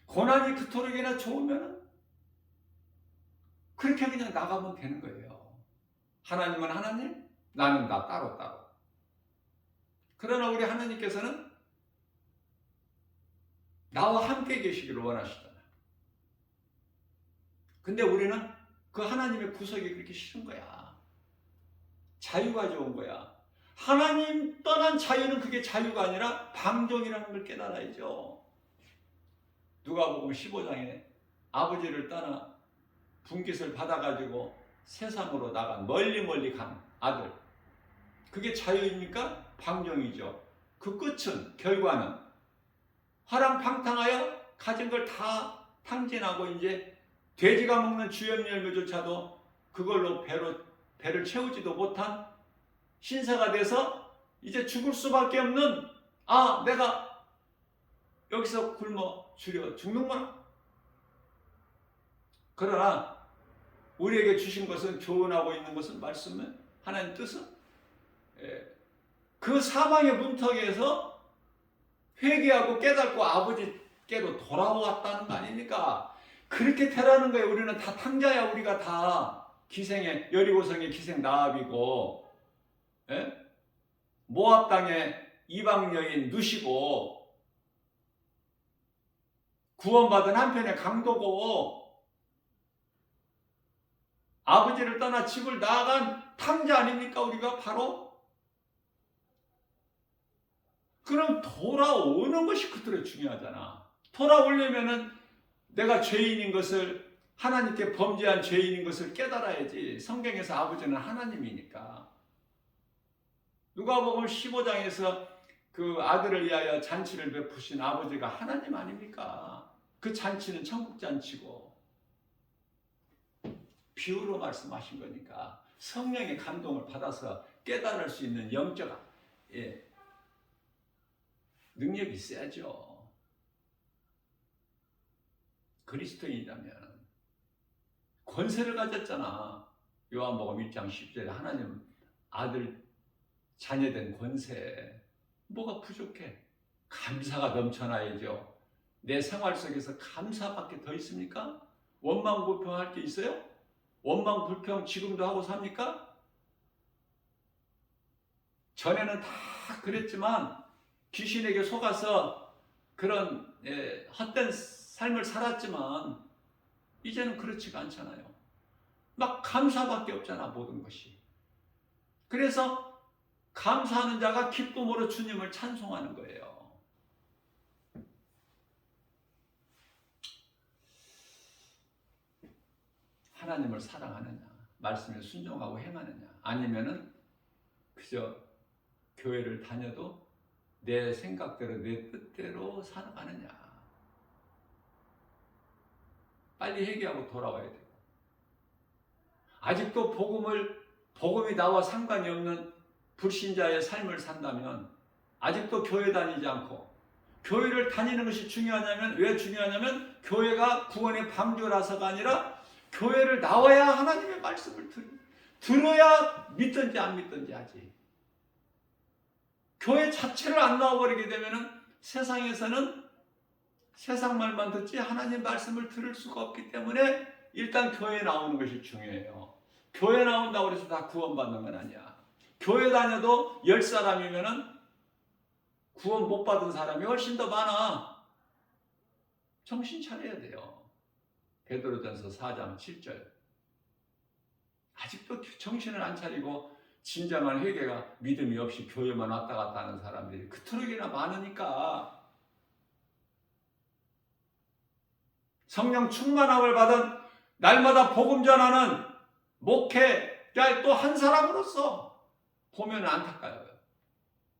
고난이 그토록이나 좋으면은 그렇게 그냥 나가면 되는 거예요. 하나님은 하나님, 나는 나 따로. 그러나 우리 하나님께서는 나와 함께 계시기를 원하시잖아요. 근데 우리는 그 하나님의 구속이 그렇게 싫은 거야. 자유가 좋은 거야. 하나님 떠난 자유는 그게 자유가 아니라 방종이라는 걸 깨달아야죠. 누가복음 15장에 아버지를 떠나 분깃을 받아가지고 세상으로 나간, 멀리 간 아들, 그게 자유입니까? 방종이죠. 그 끝은, 결과는 화랑방탕하여 가진 걸 다 탕진하고 이제 돼지가 먹는 주염열매조차도 그걸로 배를 채우지도 못한 신사가 돼서 이제 죽을 수밖에 없는, 내가 여기서 굶어 죽는구나. 그러나 우리에게 주신 것은, 교훈하고 있는 것은 말씀은 하나님 뜻은 그 사망의 문턱에서 회개하고 깨닫고 아버지께로 돌아왔다는 거 아닙니까? 그렇게 되라는 거예요. 우리는 다 탕자야. 우리가 다 기생의, 여리고성의 기생 라합이고, 모압 땅의 이방 여인 누시고, 구원받은 한편의 강도고, 아버지를 떠나 집을 나간 탕자 아닙니까? 우리가 바로. 그럼 돌아오는 것이 그토록 중요하잖아. 돌아오려면은 내가 죄인인 것을, 하나님께 범죄한 죄인인 것을 깨달아야지. 성경에서 아버지는 하나님이니까. 누가복음 15장에서 그 아들을 위하여 잔치를 베푸신 아버지가 하나님 아닙니까? 그 잔치는 천국 잔치고 비유로 말씀하신 거니까 성령의 감동을 받아서 깨달을 수 있는 영적 능력이 있어야죠. 그리스도인이라면 권세를 가졌잖아. 요한복음 1장 10절에 하나님 아들 자녀된 권세. 뭐가 부족해? 감사가 넘쳐나야죠. 내 생활 속에서 감사밖에 더 있습니까? 원망불평할 게 있어요? 원망불평 지금도 하고 삽니까? 전에는 다 그랬지만 귀신에게 속아서 그런 헛된 삶을 살았지만 이제는 그렇지가 않잖아요. 막 감사밖에 없잖아, 모든 것이. 그래서 감사하는 자가 기쁨으로 주님을 찬송하는 거예요. 하나님을 사랑하느냐, 말씀에 순종하고 행하느냐, 아니면은 그저 교회를 다녀도 내 생각대로 내 뜻대로 살아가느냐. 빨리 회개하고 돌아와야 돼요. 아직도 복음이 나와 상관이 없는 불신자의 삶을 산다면, 아직도 교회 다니지 않고, 교회를 다니는 것이 중요하냐면, 왜 중요하냐면 교회가 구원의 방주라서가 아니라 교회를 나와야 하나님의 말씀을 들어야 믿든지 안 믿든지 하지. 교회 자체를 안 나와버리게 되면 세상에서는 세상 말만 듣지 하나님 말씀을 들을 수가 없기 때문에 일단 교회에 나오는 것이 중요해요. 교회 나온다고 해서 다 구원받는 건 아니야. 교회 다녀도 10사람이면 구원 못 받은 사람이 훨씬 더 많아. 정신 차려야 돼요. 베드로전서 4장 7절. 아직도 정신을 안 차리고 진정한 회개가 믿음이 없이 교회만 왔다 갔다 하는 사람들이 그토록이나 많으니까, 성령 충만함을 받은 날마다 복음 전하는 목회자 또 한 사람으로서 보면 안타까워요.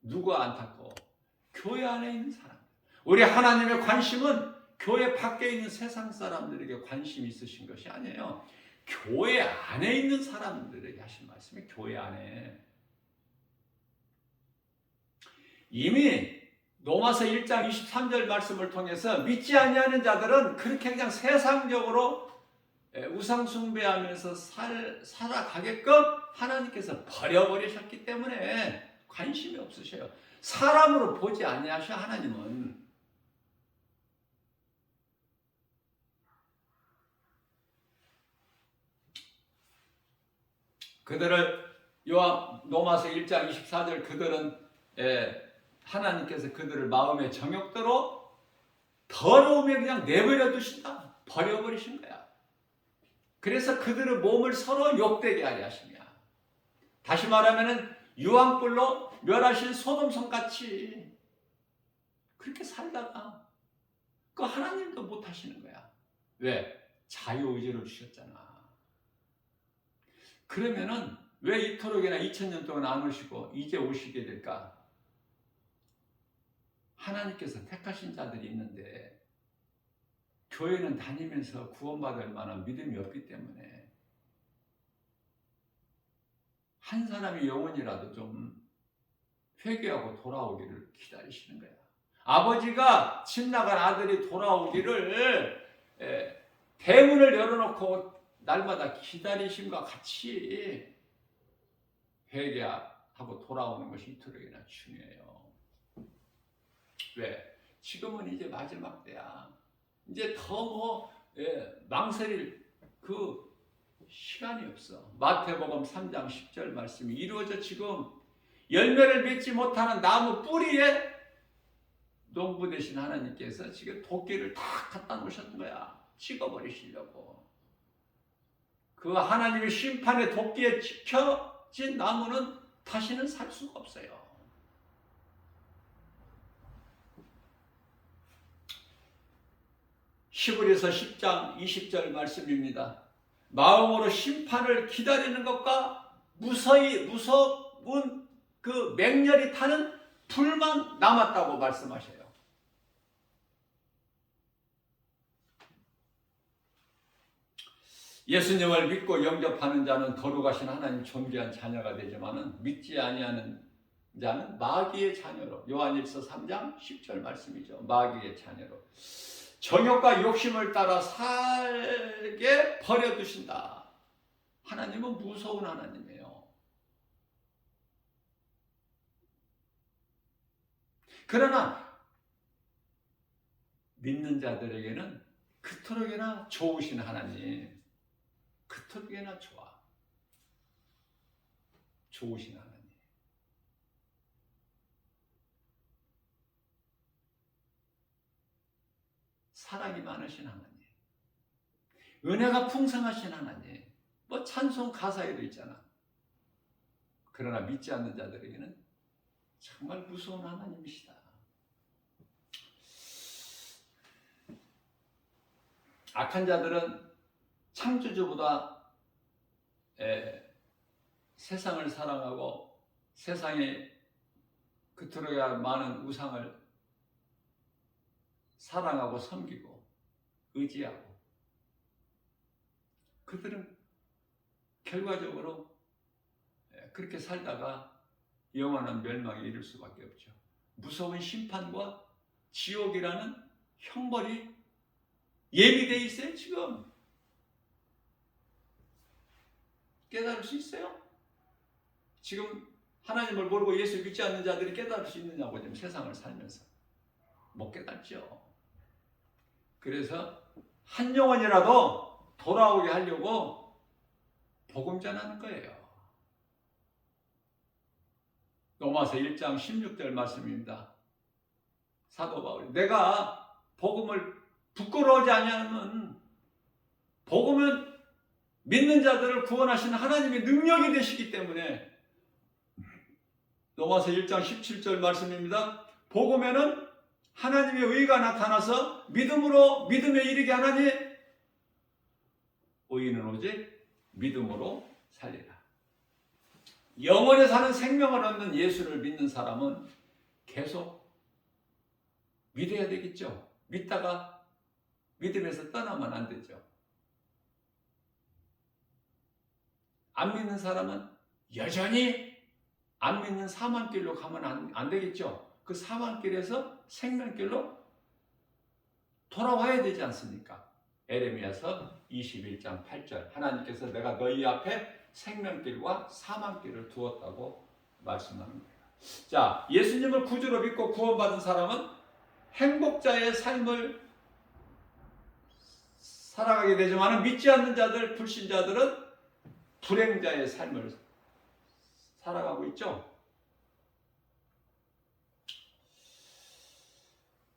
누가 안타까워? 교회 안에 있는 사람. 우리 하나님의 관심은 교회 밖에 있는 세상 사람들에게 관심이 있으신 것이 아니에요. 교회 안에 있는 사람들에게 하신 말씀이 교회 안에. 이미 로마서 1장 23절 말씀을 통해서 믿지 아니하는 자들은 그렇게 그냥 세상적으로 우상 숭배하면서 살아가게끔 하나님께서 버려버리셨기 때문에 관심이 없으셔요. 사람으로 보지 아니하셔. 하나님은 그들을 로마서 1장 24절 그들은 하나님께서 그들을 마음의 정욕대로 더러움에 그냥 내버려 두신다. 버려버리신 거야. 그래서 그들의 몸을 서로 욕되게 하려 하시며, 다시 말하면 유황불로 멸하신 소돔성같이 그렇게 살다가 그 하나님도 못 하시는 거야. 왜? 자유의지를 주셨잖아. 그러면은 왜 이토록이나 2000년 동안 안 오시고 이제 오시게 될까? 하나님께서 택하신 자들이 있는데 교회는 다니면서 구원받을 만한 믿음이 없기 때문에 한 사람이 영혼이라도 좀 회개하고 돌아오기를 기다리시는 거야. 아버지가 집 나간 아들이 돌아오기를 대문을 열어놓고 날마다 기다리심과 같이 회개하고 돌아오는 것이 이토록이나 중요해요. 왜? 지금은 이제 마지막 때야. 이제 더 망설일 그 시간이 없어. 마태복음 3장 10절 말씀이 이루어져. 지금 열매를 맺지 못하는 나무 뿌리에 농부 되신 하나님께서 지금 도끼를 다 갖다 놓으셨는 거야. 찍어버리시려고. 그 하나님의 심판의 도끼에 찍혀진 나무는 다시는 살 수가 없어요. 히브리서 10장 20절 말씀입니다. 마음으로 심판을 기다리는 것과 무서운 그 맹렬히 타는 불만 남았다고 말씀하셔요. 예수님을 믿고 영접하는 자는 거룩하신 하나님 존귀한 자녀가 되지만은 믿지 아니하는 자는 마귀의 자녀로, 요한일서 3장 10절 말씀이죠. 마귀의 자녀로 정욕과 욕심을 따라 살게 버려두신다. 하나님은 무서운 하나님이에요. 그러나 믿는 자들에게는 그토록이나 좋으신 하나님, 그토록이나 좋으신 하나님. 사랑이 많으신 하나님, 은혜가 풍성하신 하나님. 뭐 찬송 가사에도 있잖아. 그러나 믿지 않는 자들에게는 정말 무서운 하나님이시다. 악한 자들은 창조주보다 세상을 사랑하고 세상에 그토록 많은 우상을 사랑하고 섬기고 의지하고, 그들은 결과적으로 그렇게 살다가 영원한 멸망에 이를 수밖에 없죠. 무서운 심판과 지옥이라는 형벌이 예비되어 있어요. 지금 깨달을 수 있어요? 지금 하나님을 모르고 예수 믿지 않는 자들이 깨달을 수 있느냐고, 지금 세상을 살면서 못 깨닫죠. 그래서 한 영혼이라도 돌아오게 하려고 복음 전하는 거예요. 로마서 1장 16절 말씀입니다. 사도 바울이, 내가 복음을 부끄러워하지 아니하면, 복음은 믿는 자들을 구원하시는 하나님의 능력이 되시기 때문에, 로마서 1장 17절 말씀입니다. 복음에는 하나님의 의가 나타나서 믿음으로 믿음에 이르게 하나니 의인은 오직 믿음으로 살리라. 영원히 사는 생명을 얻는 예수를 믿는 사람은 계속 믿어야 되겠죠. 믿다가 믿음에서 떠나면 안 되죠. 안 믿는 사람은 여전히 안 믿는 사망길로 가면 안 되겠죠. 그 사망길에서 생명길로 돌아와야 되지 않습니까? 에레미야서 21장 8절, 하나님께서 내가 너희 앞에 생명길과 사망길을 두었다고 말씀하는 거예요. 자, 예수님을 구주로 믿고 구원받은 사람은 행복자의 삶을 살아가게 되지만, 믿지 않는 자들, 불신자들은 불행자의 삶을 살아가고 있죠.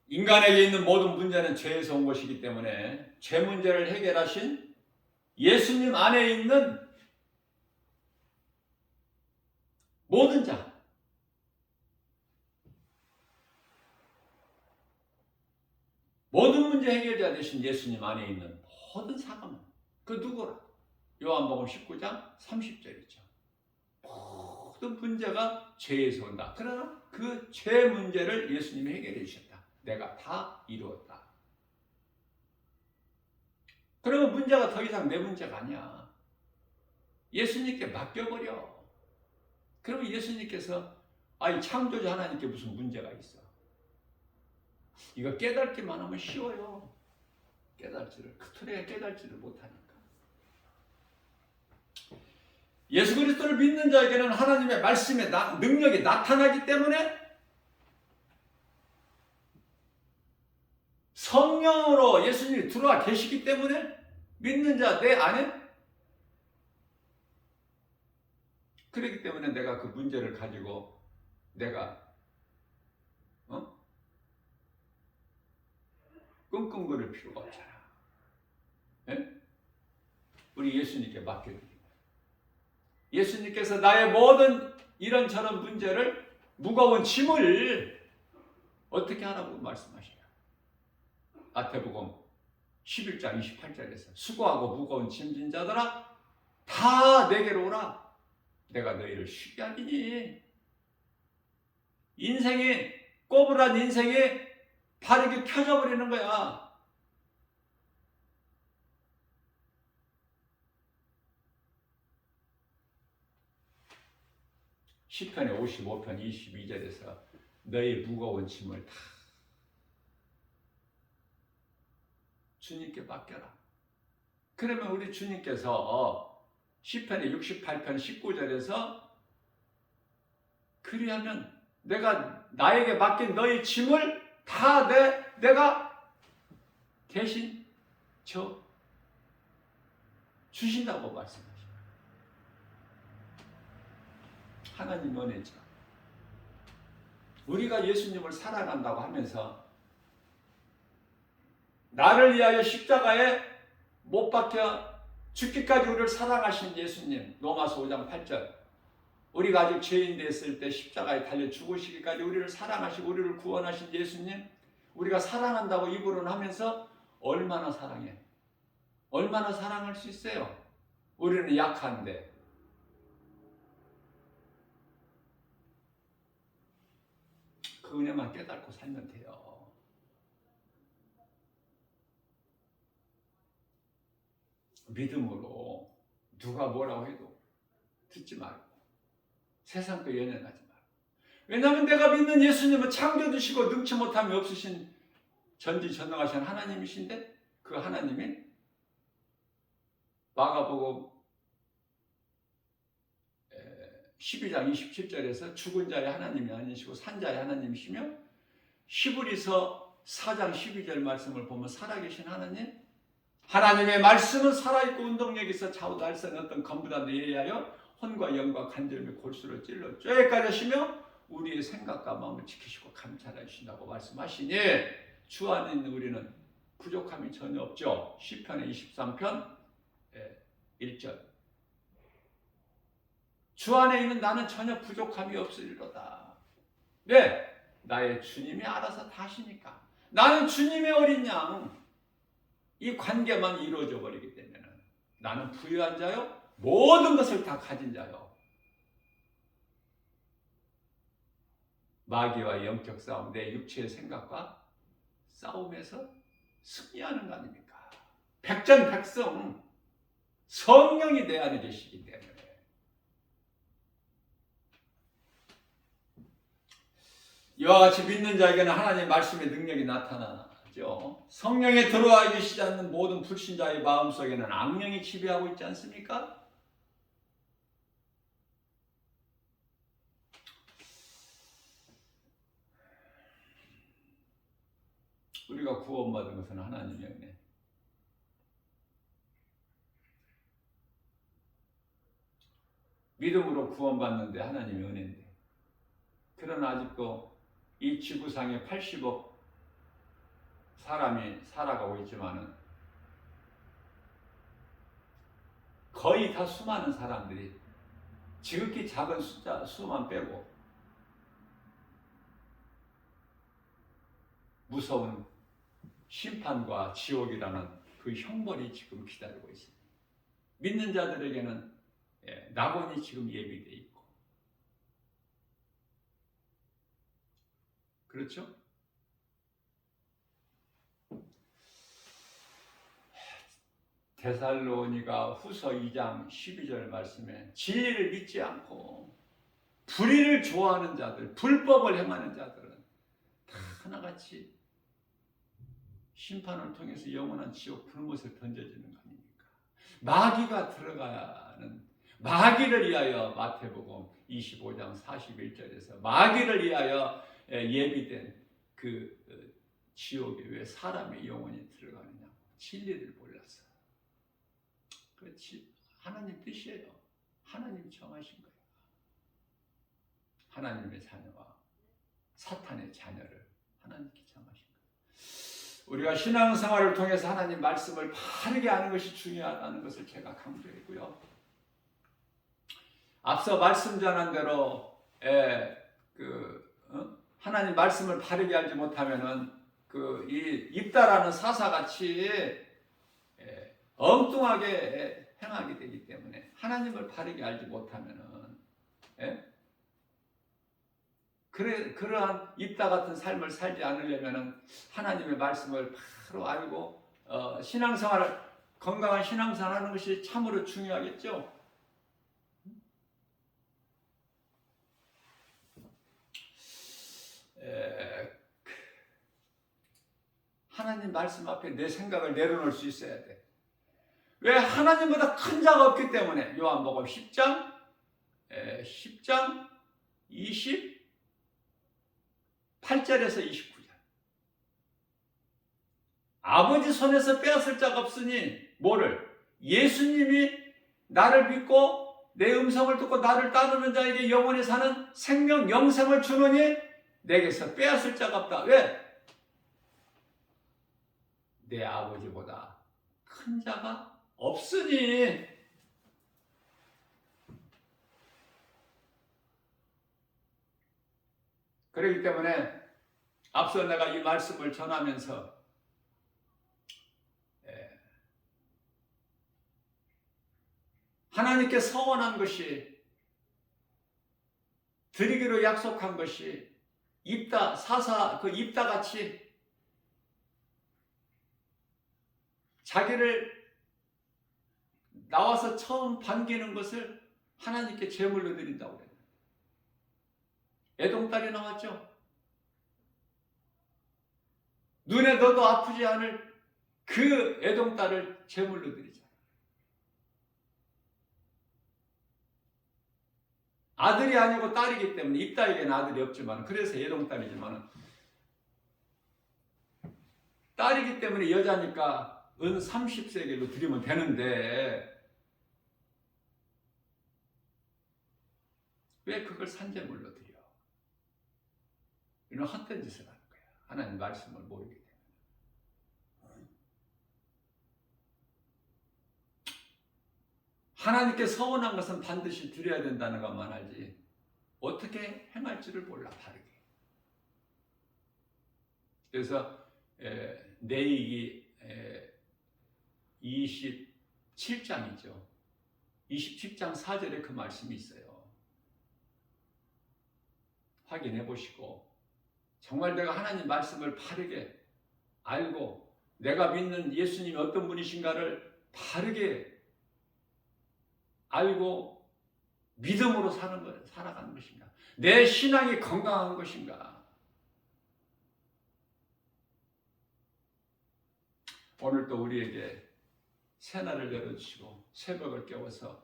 인간에게 있는 모든 문제는 죄에서 온 것이기 때문에 죄 문제를 해결하신 예수님 안에 있는 모든 자, 모든 문제 해결자 되신 예수님 안에 있는 모든 사람은 그 누구라? 요한복음 19장 30절이죠. 모든 문제가 죄에서 온다. 그러나 그 죄 문제를 예수님이 해결해 주셨다. 내가 다 이루었다. 그러면 문제가 더 이상 내 문제가 아니야. 예수님께 맡겨버려. 그러면 예수님께서, 아이 창조주 하나님께 무슨 문제가 있어? 이거 깨닫기만 하면 쉬워요. 깨달지를, 그토록 깨달지를 못하니까. 예수 그리스도를 믿는 자에게는 하나님의 말씀의 능력이 나타나기 때문에, 성령으로 예수님이 들어와 계시기 때문에, 믿는 자 내 안에, 그렇기 때문에 내가 그 문제를 가지고 내가 끙끙거릴 필요가 없잖아. 예? 우리 예수님께 맡겨드립니다. 예수님께서 나의 모든 이런저런 문제를, 무거운 짐을 어떻게 하라고 말씀하시냐. 마태복음 11장 28절에서 수고하고 무거운 짐진 자들아 다 내게로 오라. 내가 너희를 쉬게 하리니. 인생이, 꼬불한 인생이 바르게 펴져 버리는 거야. 시편의 55편 22절에서 너희 무거운 짐을 다 주님께 맡겨라. 그러면 우리 주님께서 시편의 68편 19절에서 그리하면 내가 나에게 맡긴 너희 짐을 다 내가 대신 저 주신다고 말씀하십니다. 하나님 은혜죠. 우리가 예수님을 사랑한다고 하면서 나를 위하여 십자가에 못 박혀 죽기까지 우리를 사랑하신 예수님, 로마서 5장 8절. 우리가 아직 죄인 됐을 때 십자가에 달려 죽으시기까지 우리를 사랑하시고 우리를 구원하신 예수님, 우리가 사랑한다고 입으로는 하면서 얼마나 사랑해? 얼마나 사랑할 수 있어요? 우리는 약한데. 그 은혜만 깨닫고 살면 돼요. 믿음으로 누가 뭐라고 해도 듣지 말고 세상과 연연하지 말고. 왜냐하면 내가 믿는 예수님은 창조주시고 능치 못함이 없으신 전지전능하신 하나님이신데 그 하나님이 마가복음 12장 27절에서 죽은 자의 하나님이 아니시고 산 자의 하나님이시며 히브리서 4장 12절 말씀을 보면 살아계신 하나님, 하나님의 말씀은 살아있고 운동력이 있어 좌우도 할 수 없는 어떤 검보다도 예리하여 혼과 영과 관절 및 골수를 찔러 쬐까지 하시며 우리의 생각과 마음을 지키시고 감찰해 주신다고 말씀하시니 주 안에 있는 우리는 부족함이 전혀 없죠. 시편의 23편 1절. 주 안에 있는 나는 전혀 부족함이 없으리로다. 네, 나의 주님이 알아서 다 하시니까. 나는 주님의 어린 양. 이 관계만 이루어져 버리기 때문에 나는 부유한 자요, 모든 것을 다 가진 자요. 마귀와 영적 싸움, 내 육체의 생각과 싸움에서 승리하는 거 아닙니까? 백전백승 성령이 내 안에 계시기 때문에. 이와 같이 믿는 자에게는 하나님의 말씀의 능력이 나타나죠. 성령에 들어와 계시지 않는 모든 불신자의 마음속에는 악령이 지배하고 있지 않습니까? 우리가 구원받은 것은 하나님의 은혜. 믿음으로 구원받는데 하나님의 은혜인데, 그러나 아직도 이 지구상에 80억 사람이 살아가고 있지만은 거의 다 수많은 사람들이 지극히 작은 수만 빼고 무서운 심판과 지옥이라는 그 형벌이 지금 기다리고 있습니다. 믿는 자들에게는 낙원이 지금 예비되어 있고, 그렇죠? 데살로니가 후서 2장 12절 말씀에 진리를 믿지 않고 불의를 좋아하는 자들, 불법을 행하는 자들은 다 하나같이 심판을 통해서 영원한 지옥 불못에 던져지는 거 아닙니까? 마귀가 들어가는, 마귀를 위하여 마태복음 25장 41절에서 마귀를 위하여 예비된 그 지옥에 왜 사람의 영혼이 들어가느냐? 진리를 몰라서. 그렇지, 하나님 뜻이에요. 하나님 정하신 거예요. 하나님의 자녀와 사탄의 자녀를 하나님께 정하신 거예요. 우리가 신앙생활을 통해서 하나님 말씀을 바르게 아는 것이 중요하다는 것을 제가 강조했고요. 앞서 말씀 전한 대로 하나님 말씀을 바르게 알지 못하면은 이 입다라는 사사같이 엉뚱하게 행하게 되기 때문에, 하나님을 바르게 알지 못하면은 그러한 입다 같은 삶을 살지 않으려면은 하나님의 말씀을 바로 알고 신앙생활을, 건강한 신앙생활을 하는 것이 참으로 중요하겠죠. 하나님 말씀 앞에 내 생각을 내려놓을 수 있어야 돼. 왜? 하나님보다 큰 자가 없기 때문에. 요한복음 10장 28절에서 29절. 아버지 손에서 빼앗을 자가 없으니 뭐를? 예수님이 나를 믿고 내 음성을 듣고 나를 따르는 자에게 영원히 사는 생명 영생을 주느니 내게서 빼앗을 자가 없다. 왜? 내 아버지보다 큰 자가 없으니. 그렇기 때문에 앞서 내가 이 말씀을 전하면서 하나님께 서원한 것이, 드리기로 약속한 것이 입다, 사사 그 입다같이 자기를 나와서 처음 반기는 것을 하나님께 제물로 드린다고 그래요. 애동딸이 나왔죠. 눈에 넣어도 아프지 않을 그 애동딸을 제물로 드리자. 아들이 아니고 딸이기 때문에, 입다에게는 아들이 없지만, 그래서 애동딸이지만, 딸이기 때문에 여자니까 은 30세겔로 드리면 되는데 왜 그걸 산제물로 드려? 이런 헛된 짓을 하는 거야. 하나님 말씀을 모르기 때문에. 하나님께 서원한 것은 반드시 드려야 된다는 것만 알지 어떻게 행할지를 몰라, 바르게. 그래서 내이기 27장이죠. 27장 4절에 그 말씀이 있어요. 확인해 보시고 정말 내가 하나님 말씀을 바르게 알고 내가 믿는 예수님이 어떤 분이신가를 바르게 알고 믿음으로 살아가는 것인가? 내 신앙이 건강한 것인가? 오늘도 우리에게 새날을 열어주시고 새벽을 깨워서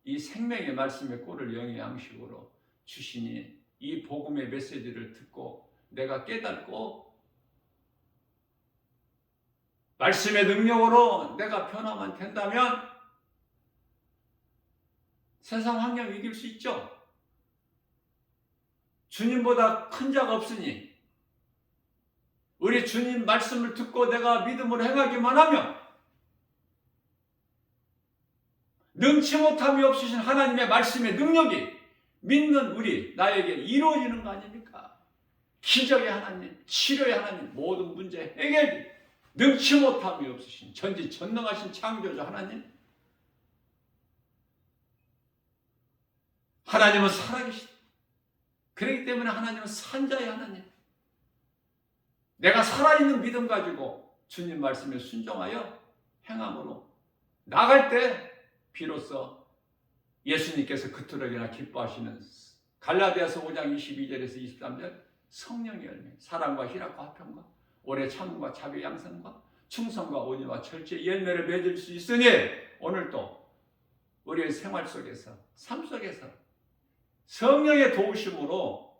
이 생명의 말씀의 꼴을 영의 양식으로 주시니 이 복음의 메시지를 듣고 내가 깨닫고 말씀의 능력으로 내가 변화만 된다면 세상 환경 이길 수 있죠. 주님보다 큰 자가 없으니 우리 주님 말씀을 듣고 내가 믿음으로 행하기만 하면 능치 못함이 없으신 하나님의 말씀의 능력이 믿는 우리 나에게 이루어지는 거 아닙니까? 기적의 하나님, 치료의 하나님, 모든 문제 해결이 능치 못함이 없으신 전지전능하신 창조주 하나님, 하나님은 살아계시다. 그렇기 때문에 하나님은 산자의 하나님. 내가 살아있는 믿음 가지고 주님 말씀에 순종하여 행함으로 나갈 때 비로소 예수님께서 그토록이나 기뻐하시는 갈라디아서 5장 22절에서 23절 성령의 열매, 사랑과 희락과 화평과 오래 참음과 자비 양선과 충성과 온유와 절제의 열매를 맺을 수 있으니 오늘도 우리의 생활 속에서, 삶 속에서 성령의 도우심으로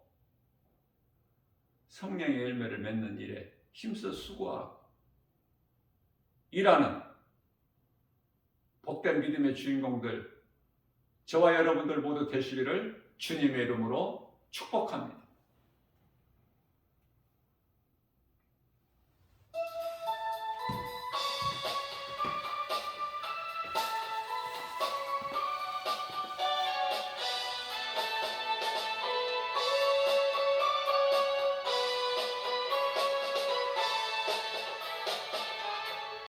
성령의 열매를 맺는 일에 힘써 수고하고 일하는 복된 믿음의 주인공들, 저와 여러분들 모두 되시기를 주님의 이름으로 축복합니다.